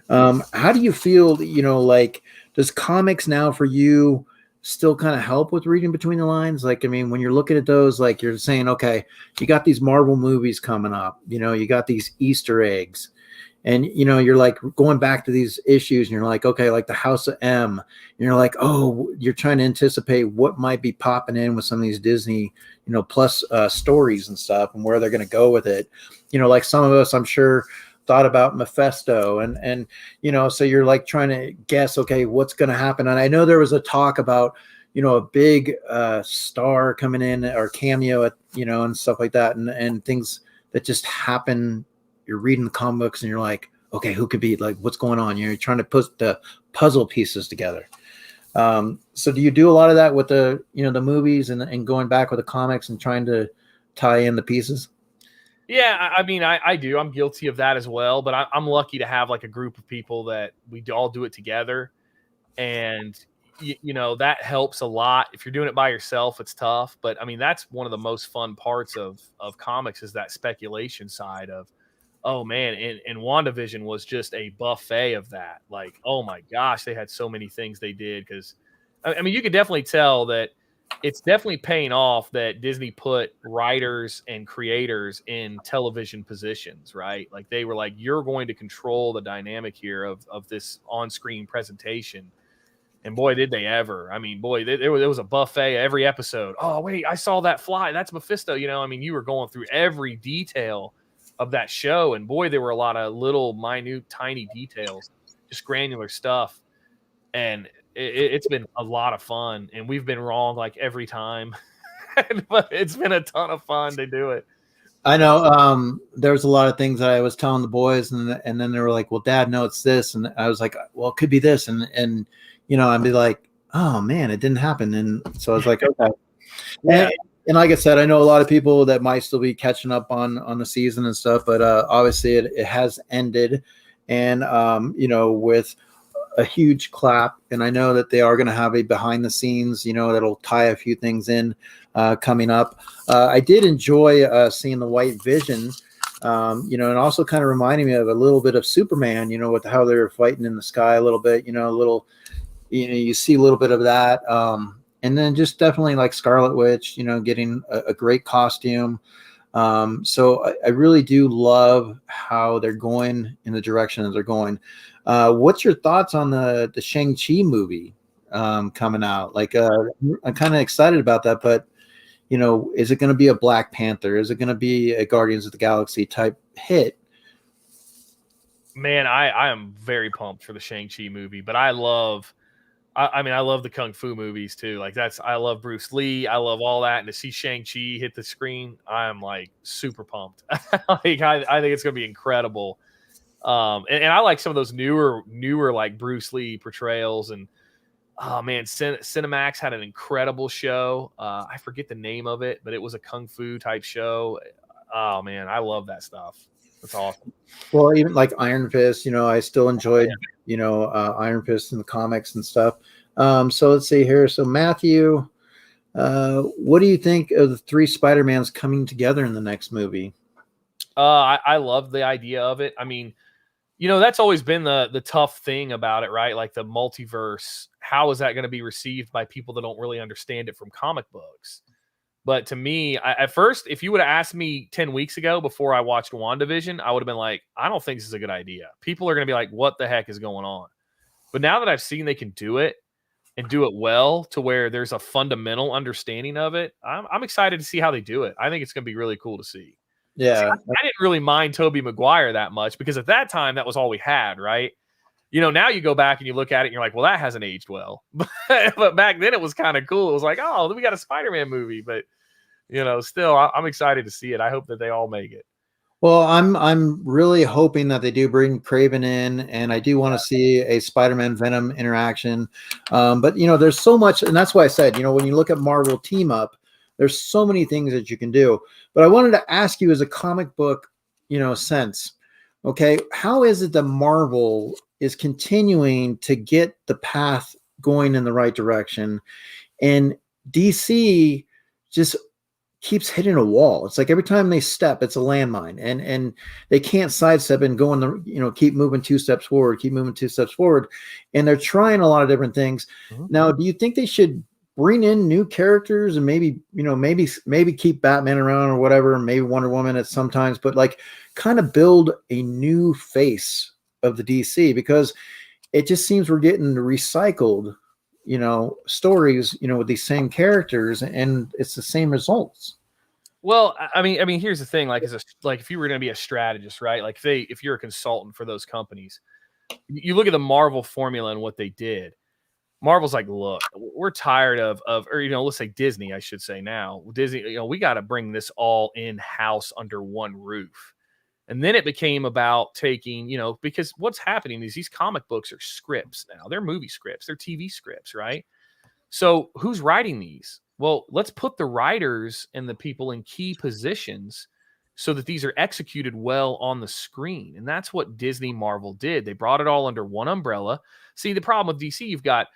How do you feel, like, does comics now for you still kind of help with reading between the lines? Like, I mean, when you're looking at those, like you're saying, okay, you got these Marvel movies coming up, you got these Easter eggs, and, you're like going back to these issues and you're like, okay, like the House of M, and you're like, oh, you're trying to anticipate what might be popping in with some of these Disney, plus stories and stuff and where they're going to go with it. Like some of us, I'm sure, thought about Mephisto and so you're like trying to guess, okay, what's going to happen. And I know there was a talk about, a big star coming in or cameo at, and stuff like that. And things that just happen. You're reading the comic books and you're like, okay, who could be, like, what's going on? You're trying to put the puzzle pieces together. So do you do a lot of that with the, the movies and going back with the comics and trying to tie in the pieces? Yeah, I mean, I do. I'm guilty of that as well, but I'm lucky to have like a group of people that we all do it together. And, that helps a lot. If you're doing it by yourself, it's tough. But I mean, that's one of the most fun parts of comics is that speculation side of, oh man, and WandaVision was just a buffet of that. Like, oh my gosh, they had so many things they did. Because I mean, you could definitely tell that it's definitely paying off that Disney put writers and creators in television positions, right? Like they were like, you're going to control the dynamic here of this on-screen presentation. And boy, did they ever. I mean, boy, there was a buffet every episode. Oh, wait, I saw that fly. That's Mephisto. You know, I mean, you were going through every detail of that show. And boy, there were a lot of little, minute, tiny details, just granular stuff. And it's been a lot of fun. And we've been wrong like every time. But it's been a ton of fun to do it. I know there's a lot of things that I was telling the boys, and then they were like, "Well, Dad, no, it's this," and I was like, "Well, it could be this," and you know, I'd be like, "Oh man, it didn't happen," and so I was like, "Okay." Yeah. And like I said, I know a lot of people that might still be catching up on the season and stuff, but obviously it has ended, and you know, with a huge clap, and I know that they are going to have a behind the scenes, you know, that'll tie a few things in coming up. I did enjoy seeing the White Vision, you know, and also kind of reminding me of a little bit of Superman, you know, with how they were fighting in the sky a little bit, you know, a little, you know, you see a little bit of that. And then just definitely like Scarlet Witch, you know, getting a great costume. So I really do love how they're going in the direction that they're going. What's your thoughts on the Shang-Chi movie coming out? Like, I'm kind of excited about that, but you know, is it going to be a Black Panther? Is it going to be a Guardians of the Galaxy type hit? Man, I am very pumped for the Shang-Chi movie, but I love the Kung Fu movies too. Like I love Bruce Lee. I love all that. And to see Shang-Chi hit the screen, I am like super pumped. Like I think it's going to be incredible. And I like some of those newer like Bruce Lee portrayals. And oh man, Cinemax had an incredible show. I forget the name of it, but it was a Kung Fu type show. Oh man, I love that stuff. That's awesome. Well, even like Iron Fist, you know, I still enjoyed, you know, Iron Fist in the comics and stuff. So let's see here. So Matthew, what do you think of the three Spider-Mans coming together in the next movie? I love the idea of it. I mean, you know, that's always been the tough thing about it, right? Like the multiverse. How is that going to be received by people that don't really understand it from comic books? But to me, at first, if you would have asked me 10 weeks ago before I watched WandaVision, I would have been like, I don't think this is a good idea. People are going to be like, what the heck is going on? But now that I've seen they can do it and do it well to where there's a fundamental understanding of it, I'm excited to see how they do it. I think it's going to be really cool to see. Yeah. See, I didn't really mind Tobey Maguire that much because at that time, that was all we had, right? You know, now you go back and you look at it and you're like, well, that hasn't aged well. But back then it was kind of cool. It was like, oh, we got a Spider-Man movie. But, you know, still, I'm excited to see it. I hope that they all make it. Well, I'm really hoping that they do bring Craven in, and I do want to see a Spider-Man Venom interaction. But you know, there's so much, and that's why I said, you know, when you look at Marvel team up, there's so many things that you can do. But I wanted to ask you, as a comic book, you know, sense, okay, how is it that Marvel is continuing to get the path going in the right direction, and DC just keeps hitting a wall? It's like every time they step, it's a landmine, and they can't sidestep and go in the, you know, keep moving 2 steps forward, keep moving 2 steps forward, and they're trying a lot of different things. Now, do you think they should bring in new characters and maybe, you know, maybe keep Batman around or whatever, and maybe Wonder Woman at sometimes, but like kind of build a new face of the DC, because it just seems we're getting recycled, you know, stories, you know, with these same characters, and it's the same results. Well, I mean, here's the thing. Like, if you were going to be a strategist, right? Like, if you're a consultant for those companies, you look at the Marvel formula and what they did. Marvel's like, look, we're tired of, or, you know, let's say Disney, I should say now. Disney, you know, we got to bring this all in-house under one roof. And then it became about taking, you know, because what's happening is these comic books are scripts now. They're movie scripts. They're TV scripts, right? So who's writing these? Well, let's put the writers and the people in key positions so that these are executed well on the screen. And that's what Disney Marvel did. They brought it all under one umbrella. See, the problem with DC, you've got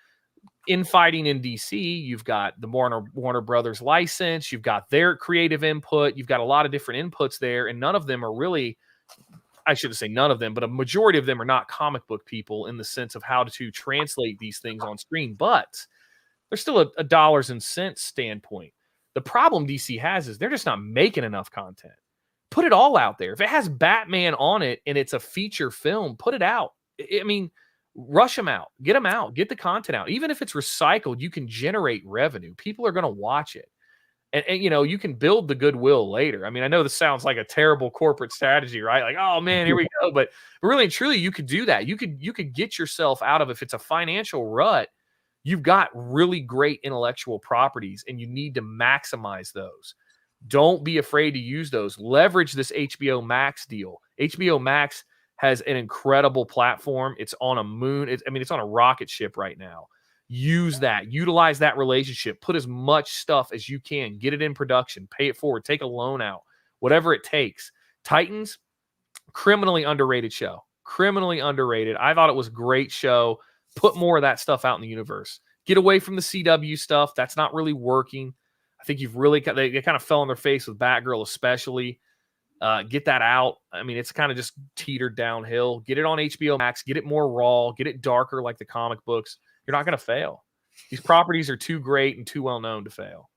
infighting in DC, you've got the Warner Brothers license, you've got their creative input, you've got a lot of different inputs there, and none of them are really, I shouldn't say none of them, but a majority of them are not comic book people in the sense of how to translate these things on screen. But There's still a dollars and cents standpoint. The problem DC has is they're just not making enough content. Put it all out there. If it has Batman on it and it's a feature film, put it out. I mean, rush them out, get them out, get the content out. Even if it's recycled, you can generate revenue. People are going to watch it. And you know, you can build the goodwill later. I mean, I know this sounds like a terrible corporate strategy, right? Like, oh man, here we go. But really and truly, you could do that. You could get yourself out of, if it's a financial rut, you've got really great intellectual properties and you need to maximize those. Don't be afraid to use those. Leverage this HBO Max deal. HBO Max has an incredible platform. It's on a moon. It's on a rocket ship right now. Use that. Utilize that relationship. Put as much stuff as you can. Get it in production. Pay it forward. Take a loan out. Whatever it takes. Titans, criminally underrated show. Criminally underrated. I thought it was a great show. Put more of that stuff out in the universe. Get away from the CW stuff. That's not really working. I think they kind of fell on their face with Batgirl especially. Get that out. I mean, it's kind of just teetered downhill. Get it on HBO Max. Get it more raw. Get it darker like the comic books. You're not going to fail. These properties are too great and too well known to fail.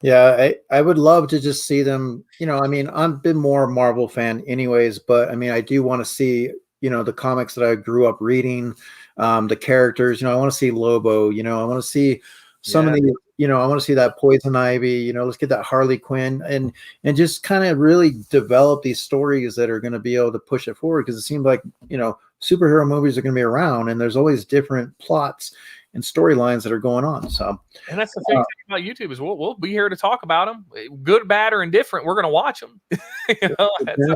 Yeah, I would love to just see them. You know, I mean, I've been more a Marvel fan anyways, but I mean, I do want to see, you know, the comics that I grew up reading, the characters. You know, I want to see Lobo. You know, I want to see some of the, you know, I want to see that Poison Ivy. You know, let's get that Harley Quinn and just kind of really develop these stories that are going to be able to push it forward, because it seems like, you know, superhero movies are going to be around and there's always different plots and storylines that are going on. So, and that's the thing about YouTube is we'll be here to talk about them, good, bad, or indifferent. We're going to watch them. You know,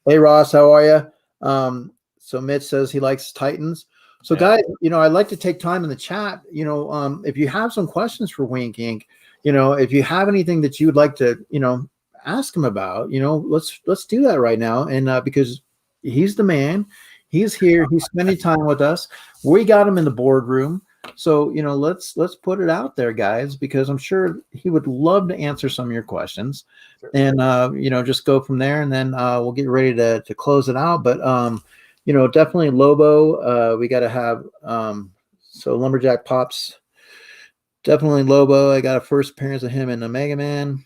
hey Ross, how are you? So Mitch says he likes Titans. So guys, you know, I'd like to take time in the chat. You know, if you have some questions for Wink Inc., you know, if you have anything that you would like to, you know, ask him about, you know, let's do that right now. And because he's the man. He's here. He's spending time with us. We got him in the boardroom. So, you know, let's put it out there, guys, because I'm sure he would love to answer some of your questions. Sure. And, you know, just go from there. And then we'll get ready to close it out. But, you know, definitely Lobo. We got to have so Lumberjack Pops. Definitely Lobo. I got a first appearance of him in the Mega Man.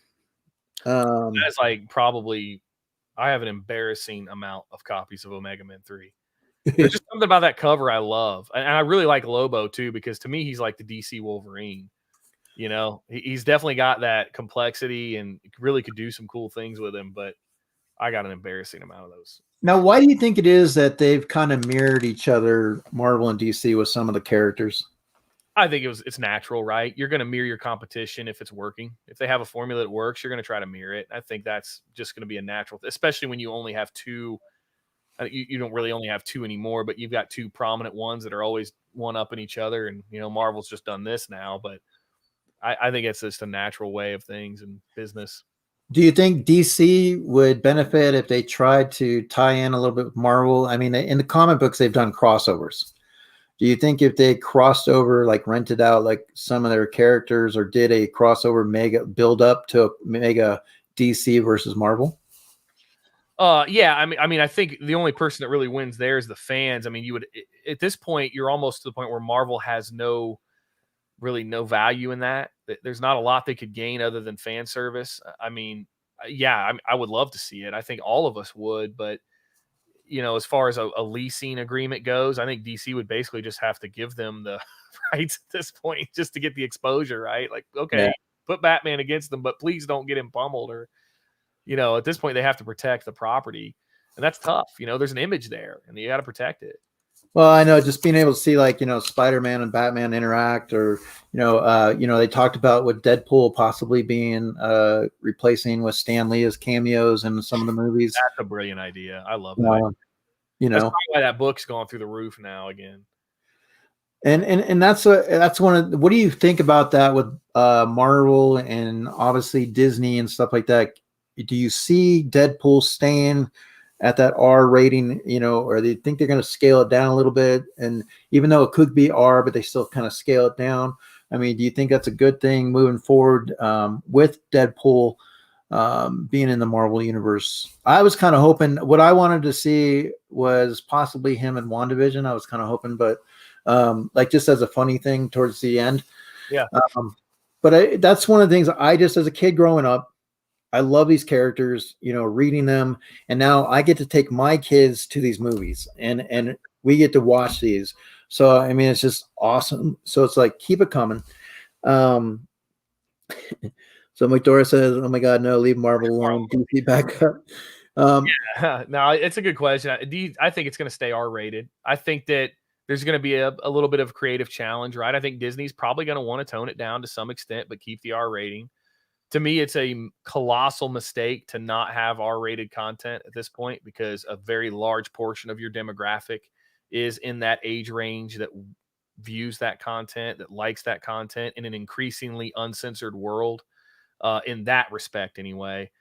That's like probably, I have an embarrassing amount of copies of Omega Man 3. There's just something about that cover I love. And I really like Lobo too, because to me, he's like the DC Wolverine. You know, he's definitely got that complexity and really could do some cool things with him, but I got an embarrassing amount of those. Now, why do you think it is that they've kind of mirrored each other, Marvel and DC, with some of the characters? I think it's natural, right? You're going to mirror your competition if it's working. If they have a formula that works, you're going to try to mirror it. I think that's just going to be a natural, especially when you only have two. You don't really only have two anymore, but you've got two prominent ones that are always one-upping each other. And, you know, Marvel's just done this now, but I think it's just a natural way of things in business. Do you think DC would benefit if they tried to tie in a little bit with Marvel? I mean, in the comic books, they've done crossovers. Do you think if they crossed over, like rented out like some of their characters or did a crossover mega build up to a mega DC versus Marvel? Yeah, I mean, I think the only person that really wins there is the fans. I mean, you would, at this point, you're almost to the point where Marvel has no value in that. There's not a lot they could gain other than fan service. I mean, yeah, I would love to see it. I think all of us would, but you know, as far as a leasing agreement goes, I think DC would basically just have to give them the rights at this point just to get the exposure, right? Like, okay, put Batman against them, but please don't get him pummeled, or you know, at this point they have to protect the property, and that's tough. You know, there's an image there, and you got to protect it. Well, I know just being able to see like, you know, Spider-Man and Batman interact, or, you know, they talked about with Deadpool possibly being replacing with Stan Lee as cameos in some of the movies. That's a brilliant idea. I love that. You know, that's why that book's gone through the roof now again. And that's one of, what do you think about that with Marvel and obviously Disney and stuff like that? Do you see Deadpool staying at that R rating, you know, or do you think they're going to scale it down a little bit? And even though it could be R, but they still kind of scale it down. I mean, do you think that's a good thing moving forward with Deadpool being in the Marvel universe? I was kind of hoping, what I wanted to see was possibly him in WandaVision. I was kind of hoping, but like just as a funny thing towards the end. Yeah. But that's one of the things I just, as a kid growing up, I love these characters, reading them. And now I get to take my kids to these movies and we get to watch these. So, I mean, it's just awesome. So it's like, keep it coming. So McDora says, oh my God, no, leave Marvel alone. DC back up. No, it's a good question. I think it's going to stay R-rated. I think that there's going to be a little bit of creative challenge, right? I think Disney's probably going to want to tone it down to some extent, but keep the R rating. To me, it's a colossal mistake to not have R-rated content at this point, because a very large portion of your demographic is in that age range that views that content, that likes that content in an increasingly uncensored world. In that respect, anyway,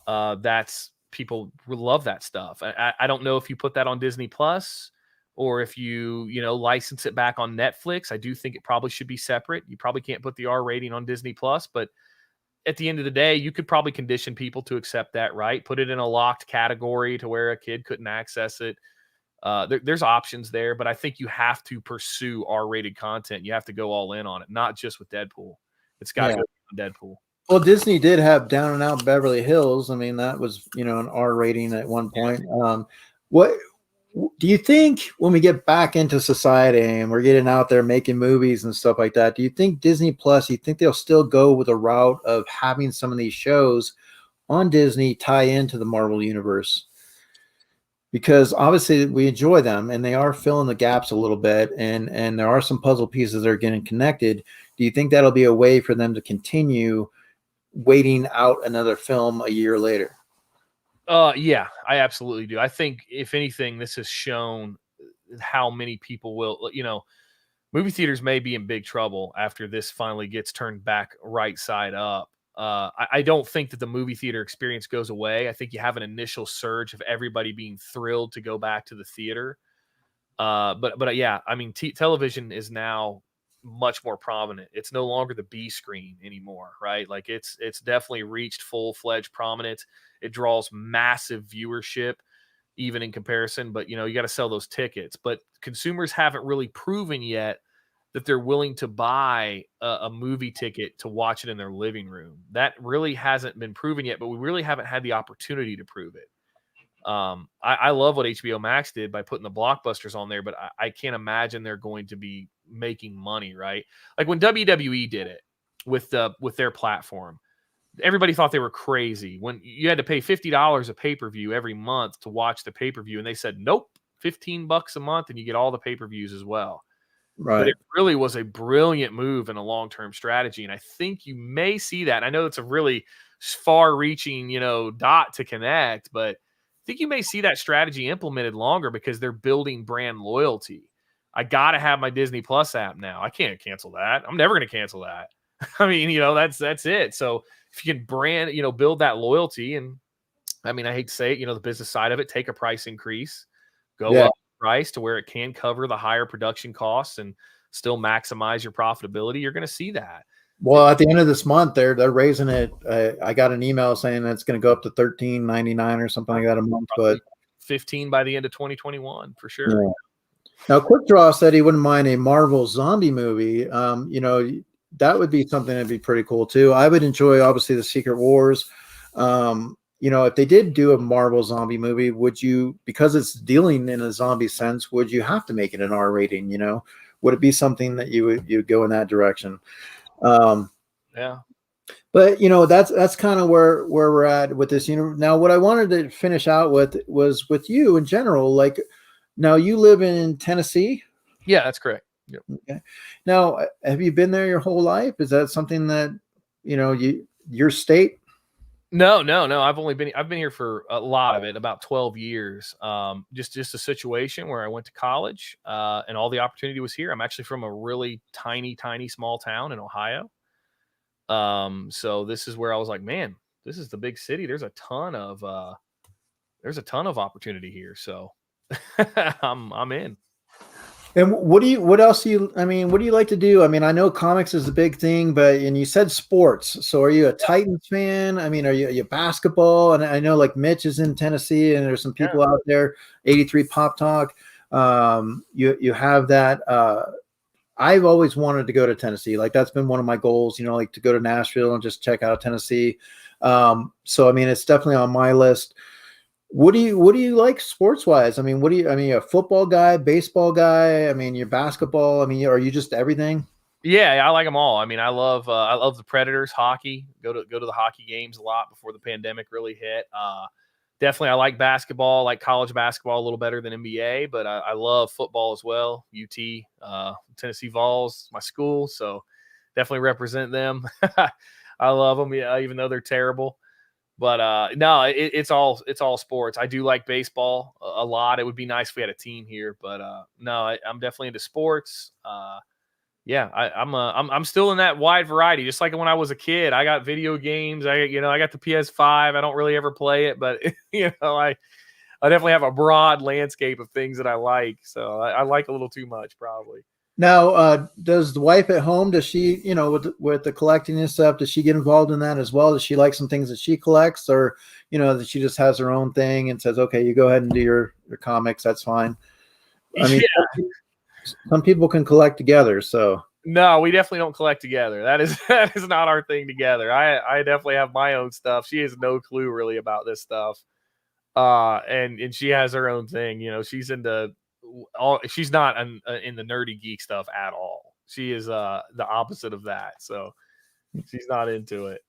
that's people love that stuff. I don't know if you put that on Disney Plus or if you license it back on Netflix. I do think it probably should be separate. You probably can't put the R rating on Disney Plus, but at the end of the day, you could probably condition people to accept that, right? Put it in a locked category to where a kid couldn't access it. There's options there, but I think you have to pursue R-rated content. You have to go all in on it, not just with Deadpool. It's got to go on Deadpool. Well, Disney did have Down and Out Beverly Hills. I mean, that was, an R rating at one point. What do you think when we get back into society and we're getting out there making movies and stuff like that? Do you think Disney Plus, you think they'll still go with a route of having some of these shows on Disney tie into the Marvel universe? Because obviously we enjoy them and they are filling the gaps a little bit, and there are some puzzle pieces that are getting connected. Do you think that'll be a way for them to continue waiting out another film a year later? Yeah, I absolutely do. I think if anything, this has shown how many people will, movie theaters may be in big trouble after this finally gets turned back right side up. I don't think that the movie theater experience goes away. I think you have an initial surge of everybody being thrilled to go back to the theater. But yeah, I mean, television is now much more prominent. It's no longer the B screen anymore, right? Like it's definitely reached full-fledged prominence. It draws massive viewership, even in comparison, but you got to sell those tickets. But consumers haven't really proven yet that they're willing to buy a movie ticket to watch it in their living room. That really hasn't been proven yet, but we really haven't had the opportunity to prove it. I love what HBO Max did by putting the blockbusters on there, but I can't imagine they're going to be making money, right? Like when WWE did it with their platform, everybody thought they were crazy when you had to pay $50 a pay-per-view every month to watch the pay-per-view. And they said, nope, $15 a month and you get all the pay-per-views as well. Right. But it really was a brilliant move and a long-term strategy. And I think you may see that. I know it's a really far-reaching, dot to connect, but I think you may see that strategy implemented longer because they're building brand loyalty. I got to have my Disney Plus app now. I can't cancel that. I'm never going to cancel that. I mean, that's it. So if you can build that loyalty, and I mean, I hate to say it, the business side of it, take a price increase, go up price to where it can cover the higher production costs and still maximize your profitability, you're going to see that. Well, at the end of this month, they're raising it. I got an email saying that it's going to go up to $13.99 or something like that a month, but $15 by the end of 2021 for sure. Yeah. Now, Quick Draw said he wouldn't mind a Marvel zombie movie. That would be something that'd be pretty cool too. I would enjoy, obviously, the Secret Wars. If they did do a Marvel zombie movie, would you, because it's dealing in a zombie sense, would you have to make it an R rating? Would it be something that you would go in that direction? Yeah. But that's kind of where we're at with this. Now what I wanted to finish out with was with you in general. Like, now you live in Tennessee? Yeah, that's correct. Yep. Okay. Now, have you been there your whole life? Is that something that your state? No. I've been here for a lot of it, about 12 years. Just a situation where I went to college, and all the opportunity was here. I'm actually from a really tiny small town in Ohio. So this is where I was like, man, this is the big city. There's a ton of opportunity here. So I'm in. And what do you like to do? I mean, I know comics is a big thing, and you said sports. So are you a Titans fan? I mean, are you basketball? And I know like Mitch is in Tennessee and there's some people out there, 83 Pop Talk. You have that, I've always wanted to go to Tennessee. Like that's been one of my goals, like to go to Nashville and just check out Tennessee. So I mean, it's definitely on my list. What do you like sports wise? I mean, you're a football guy, baseball guy. I mean, you're basketball. I mean, are you just everything? Yeah, I like them all. I mean, I love the Predators hockey. Go to the hockey games a lot before the pandemic really hit. Definitely, I like basketball, like college basketball a little better than NBA, but I love football as well. UT, Tennessee Vols, my school, so definitely represent them. I love them, yeah, even though they're terrible. But no, it's all sports. I do like baseball a lot. It would be nice if we had a team here, but no, I'm definitely into sports. Yeah, I'm still in that wide variety, just like when I was a kid. I got video games. I got the PS5. I don't really ever play it, but I definitely have a broad landscape of things that I like. So I like a little too much, probably. Now, does the wife at home, does she, with the collecting and stuff, does she get involved in that as well? Does she like some things that she collects, or, that she just has her own thing and says, okay, you go ahead and do your comics. That's fine. I mean, Yeah. some people can collect together. So No, we definitely don't collect together. That is not our thing together. I definitely have my own stuff. She has no clue really about this stuff. And she has her own thing. She's into she's not in the nerdy geek stuff at all. She is the opposite of that. So she's not into it.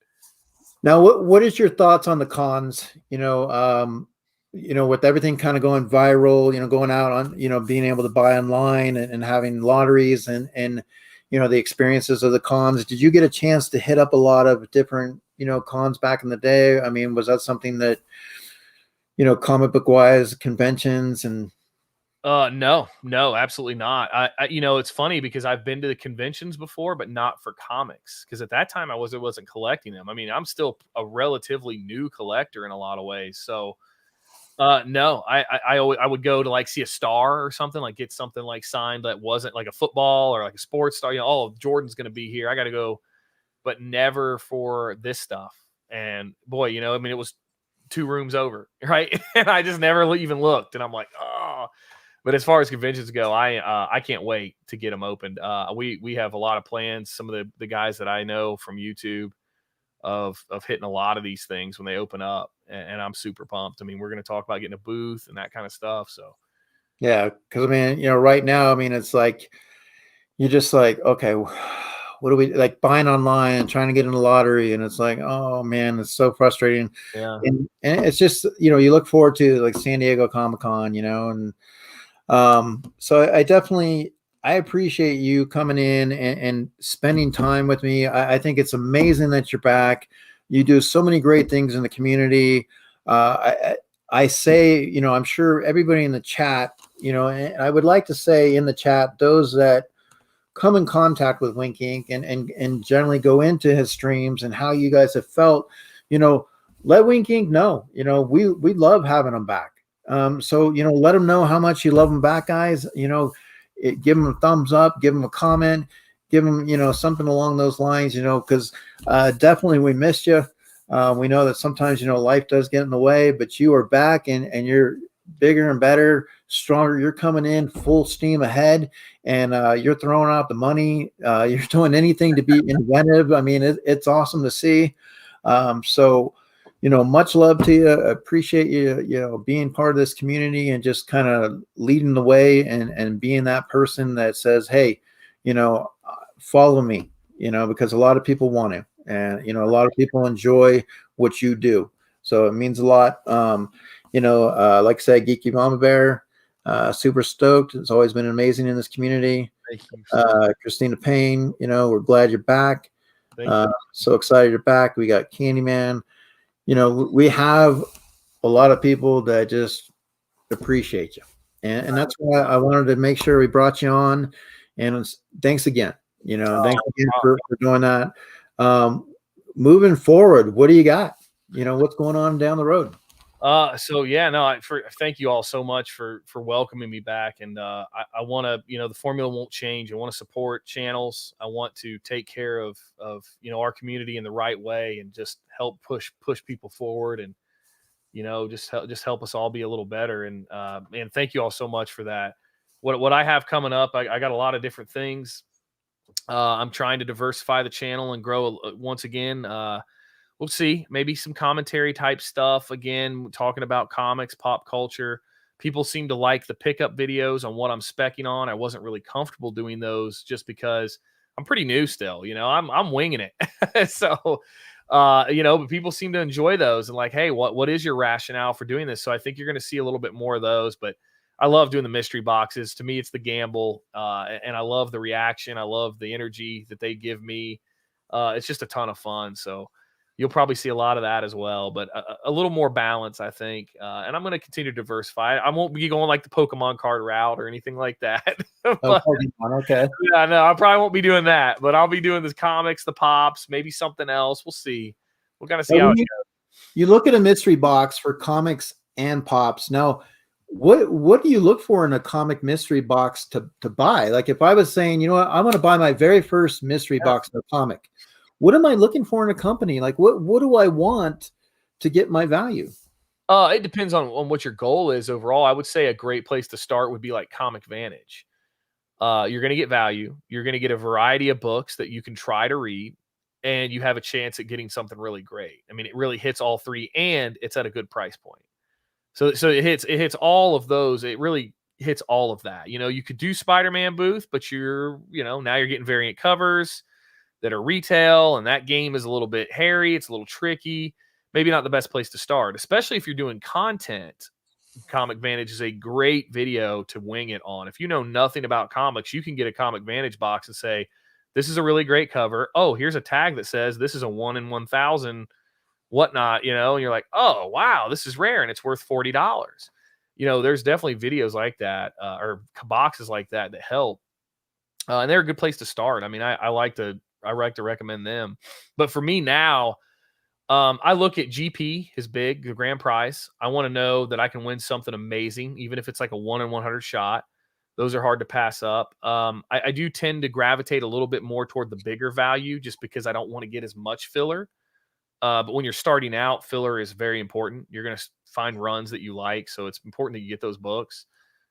now, what is your thoughts on the cons? With everything kind of going viral, going out on, being able to buy online and having lotteries and the experiences of the cons. Did you get a chance to hit up a lot of different, cons back in the day? I mean, was that something that, comic book wise conventions and No, absolutely not. It's funny because I've been to the conventions before, but not for comics. Because at that time I wasn't collecting them. I mean, I'm still a relatively new collector in a lot of ways. So, no, I would go to like see a star or something, like get something like signed that wasn't like a football or like a sports star. Oh, Jordan's going to be here. I got to go, but never for this stuff. And boy, I mean, it was 2 rooms over, right? And I just never even looked. And I'm like, oh. But as far as conventions go, I can't wait to get them opened. We have a lot of plans. Some of the guys that I know from YouTube of hitting a lot of these things when they open up, and I'm super pumped. I mean, we're going to talk about getting a booth and that kind of stuff. So yeah, because I mean, right now, I mean, it's like you're just like, okay, what do we like buying online and trying to get in the lottery, and it's like, oh man, it's so frustrating. yeah, And it's just, you look forward to like San Diego Comic-Con, and so I appreciate you coming in and spending time with me. I think it's amazing that you're back. You do so many great things in the community. I say, I'm sure everybody in the chat, and I would like to say in the chat, those that come in contact with Wink Inc. and generally go into his streams and how you guys have felt, let Wink Inc. know, we love having him back. So, let them know how much you love them back, guys. Give them a thumbs up, give them a comment, give them, something along those lines, because definitely we missed you. We know that sometimes, life does get in the way, but you are back and you're bigger and better, stronger. You're coming in full steam ahead and you're throwing out the money. You're doing anything to be inventive. I mean, it's awesome to see. So, much love to you. Appreciate you, being part of this community and just kind of leading the way and being that person that says, hey, follow me, because a lot of people want to, and, a lot of people enjoy what you do. So it means a lot. Like I said, Geeky Mama Bear, super stoked. It's always been amazing in this community. thank you. So Christina Payne, we're glad you're back. thank you. So excited you're back. We got Candyman. We have a lot of people that just appreciate you. And that's why I wanted to make sure we brought you on. And thanks again. Thanks again for doing that. Moving forward, what do you got? What's going on down the road? So yeah, no, thank you all so much for welcoming me back. And I want to, the formula won't change. I want to support channels. I want to take care of our community in the right way and just help push people forward and just help us all be a little better. And thank you all so much for that. What I have coming up, I got a lot of different things. I'm trying to diversify the channel and grow once again. We'll see. Maybe some commentary type stuff. Again, talking about comics, pop culture. People seem to like the pickup videos on what I'm specking on. I wasn't really comfortable doing those just because I'm pretty new still. I'm winging it. So, but people seem to enjoy those and like, hey, what is your rationale for doing this? So I think you're going to see a little bit more of those. But I love doing the mystery boxes. To me, it's the gamble, and I love the reaction. I love the energy that they give me. It's just a ton of fun. So you'll probably see a lot of that as well, but a little more balance, I think. And I'm going to continue to diversify. I won't be going like the Pokemon card route or anything like that. Oh, But, Pokemon, okay. yeah, no, I probably won't be doing that, but I'll be doing the comics, the pops, maybe something else. We'll see. We'll kind of see Now, how when it you, goes. you look at a mystery box for comics and pops. Now, what do you look for in a comic mystery box to buy? Like if I was saying, you know what, I want to buy my very first mystery box of a comic, what am I looking for in a company? Like what do I want to get my value? It depends on what your goal is overall. I would say a great place to start would be like Comic Vantage. You're going to get value. You're going to get a variety of books that you can try to read, and you have a chance at getting something really great. I mean, it really hits all three, and it's at a good price point. So it hits all of those. It really hits all of that. You could do Spider-Man booth, but now you're getting variant covers that are retail, and that game is a little bit hairy. It's a little tricky. Maybe not the best place to start, especially if you're doing content. Comic Vantage is a great video to wing it on. If you know nothing about comics, you can get a Comic Vantage box and say, this is a really great cover. Oh, here's a tag that says this is a 1 in 1,000 whatnot, and you're like, oh, wow, this is rare and it's worth $40. There's definitely videos like that, or boxes like that help. And they're a good place to start. I mean, I like to recommend them. But for me now, I look at GP is big, the grand prize. I want to know that I can win something amazing, even if it's like a 1 in 100 shot. Those are hard to pass up. I do tend to gravitate a little bit more toward the bigger value just because I don't want to get as much filler. But when you're starting out, filler is very important. You're going to find runs that you like. So it's important that you get those books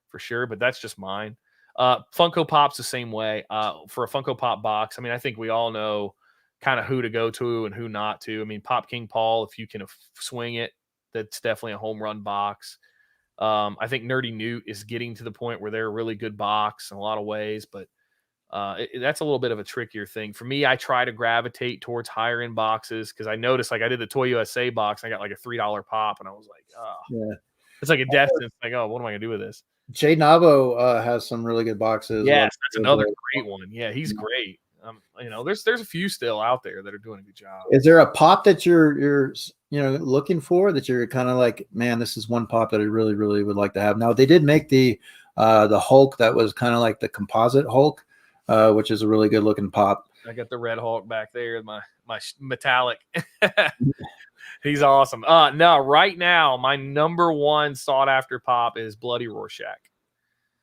for sure. But that's just mine. Funko Pop's the same way. For a Funko Pop box, I mean, I think we all know kind of who to go to and who not to. I mean, Pop King Paul, if you can swing it, that's definitely a home run box. I think Nerdy Newt is getting to the point where they're a really good box in a lot of ways, but that's a little bit of a trickier thing. For me, I try to gravitate towards higher end boxes because I noticed, like I did the Toy USA box, and I got like a $3 pop, and I was like, oh, yeah. It's like a death sentence. Like, oh, what am I gonna do with this? Jay Navo has some really good boxes. Yes, that's another great one. Yeah, he's great. There's a few still out there that are doing a good job. Is there a pop that you're looking for that you're kind of like, man, this is one pop that I really, really would like to have? Now they did make the Hulk that was kind of like the composite Hulk, which is a really good looking pop. I got the Red Hulk back there, my metallic. He's awesome. No, right now my number one sought after pop is Bloody Rorschach.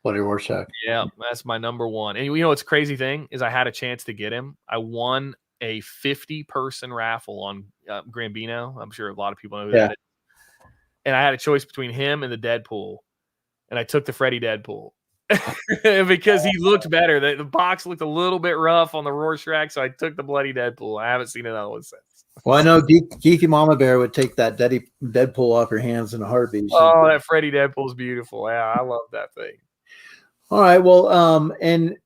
Bloody Rorschach. Yeah, that's my number one. And what's crazy thing is I had a chance to get him. I won a 50-person raffle on Grambino. I'm sure a lot of people know who that is. And I had a choice between him and the Deadpool. And I took the Freddy Deadpool. Because he looked better. The box looked a little bit rough on the Rorschach, so I took the Bloody Deadpool. I haven't seen another one since. Well, I know Geeky Mama Bear would take that Deadpool off her hands in a heartbeat. Oh, that Freddy Deadpool is beautiful. Yeah, I love that thing. All right. Well, and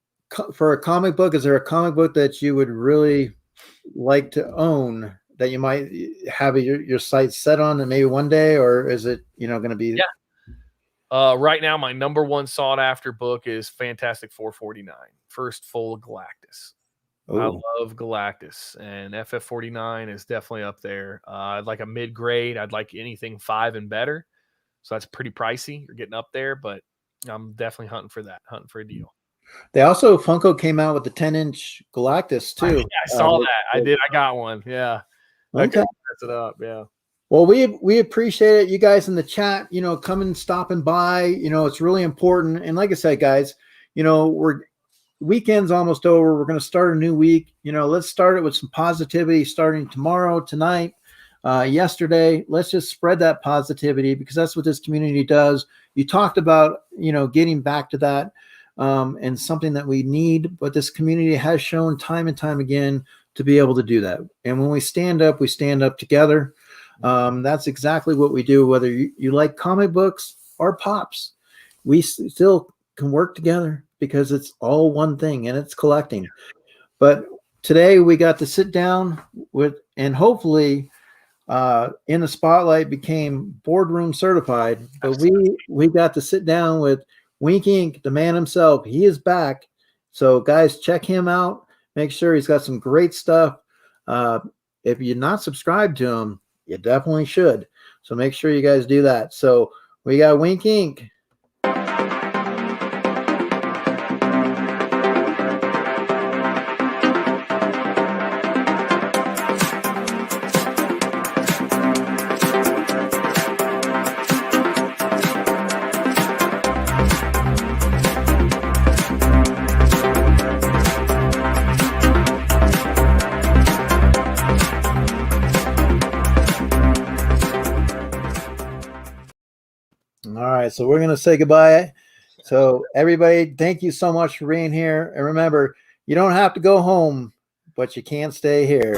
for a comic book, is there a comic book that you would really like to own that you might have your sights set on, and maybe one day, or is it going to be? Yeah. Right now, my number one sought after book is Fantastic 449, first full Galactus. Ooh. I love Galactus, and FF49 is definitely up there. I'd like a mid grade. I'd like anything 5 and better. So that's pretty pricey. You're getting up there, but I'm definitely hunting for a deal. They also, Funko came out with the 10-inch Galactus too. I saw that. I did. I got one. Yeah. Okay. That's it up. Yeah. Well, we appreciate it. You guys in the chat, coming, stopping by, it's really important. And like I said, guys, weekend's almost over. We're going to start a new week. Let's start it with some positivity starting tomorrow, tonight, yesterday. Let's just spread that positivity because that's what this community does. You talked about, getting back to that. and something that we need, but this community has shown time and time again to be able to do that. And when we stand up together. That's exactly what we do, whether you like comic books or pops. We still can work together because it's all one thing, and it's collecting. But today we got to sit down with, and hopefully in the spotlight became boardroom certified, but we got to sit down with Wink Inc., the man himself. He is back. So guys, check him out. Make sure he's got some great stuff. If you're not subscribed to him, you definitely should. So make sure you guys do that. So we got Wink Inc. All right, so we're going to say goodbye. So everybody, thank you so much for being here. And remember, you don't have to go home, but you can't stay here.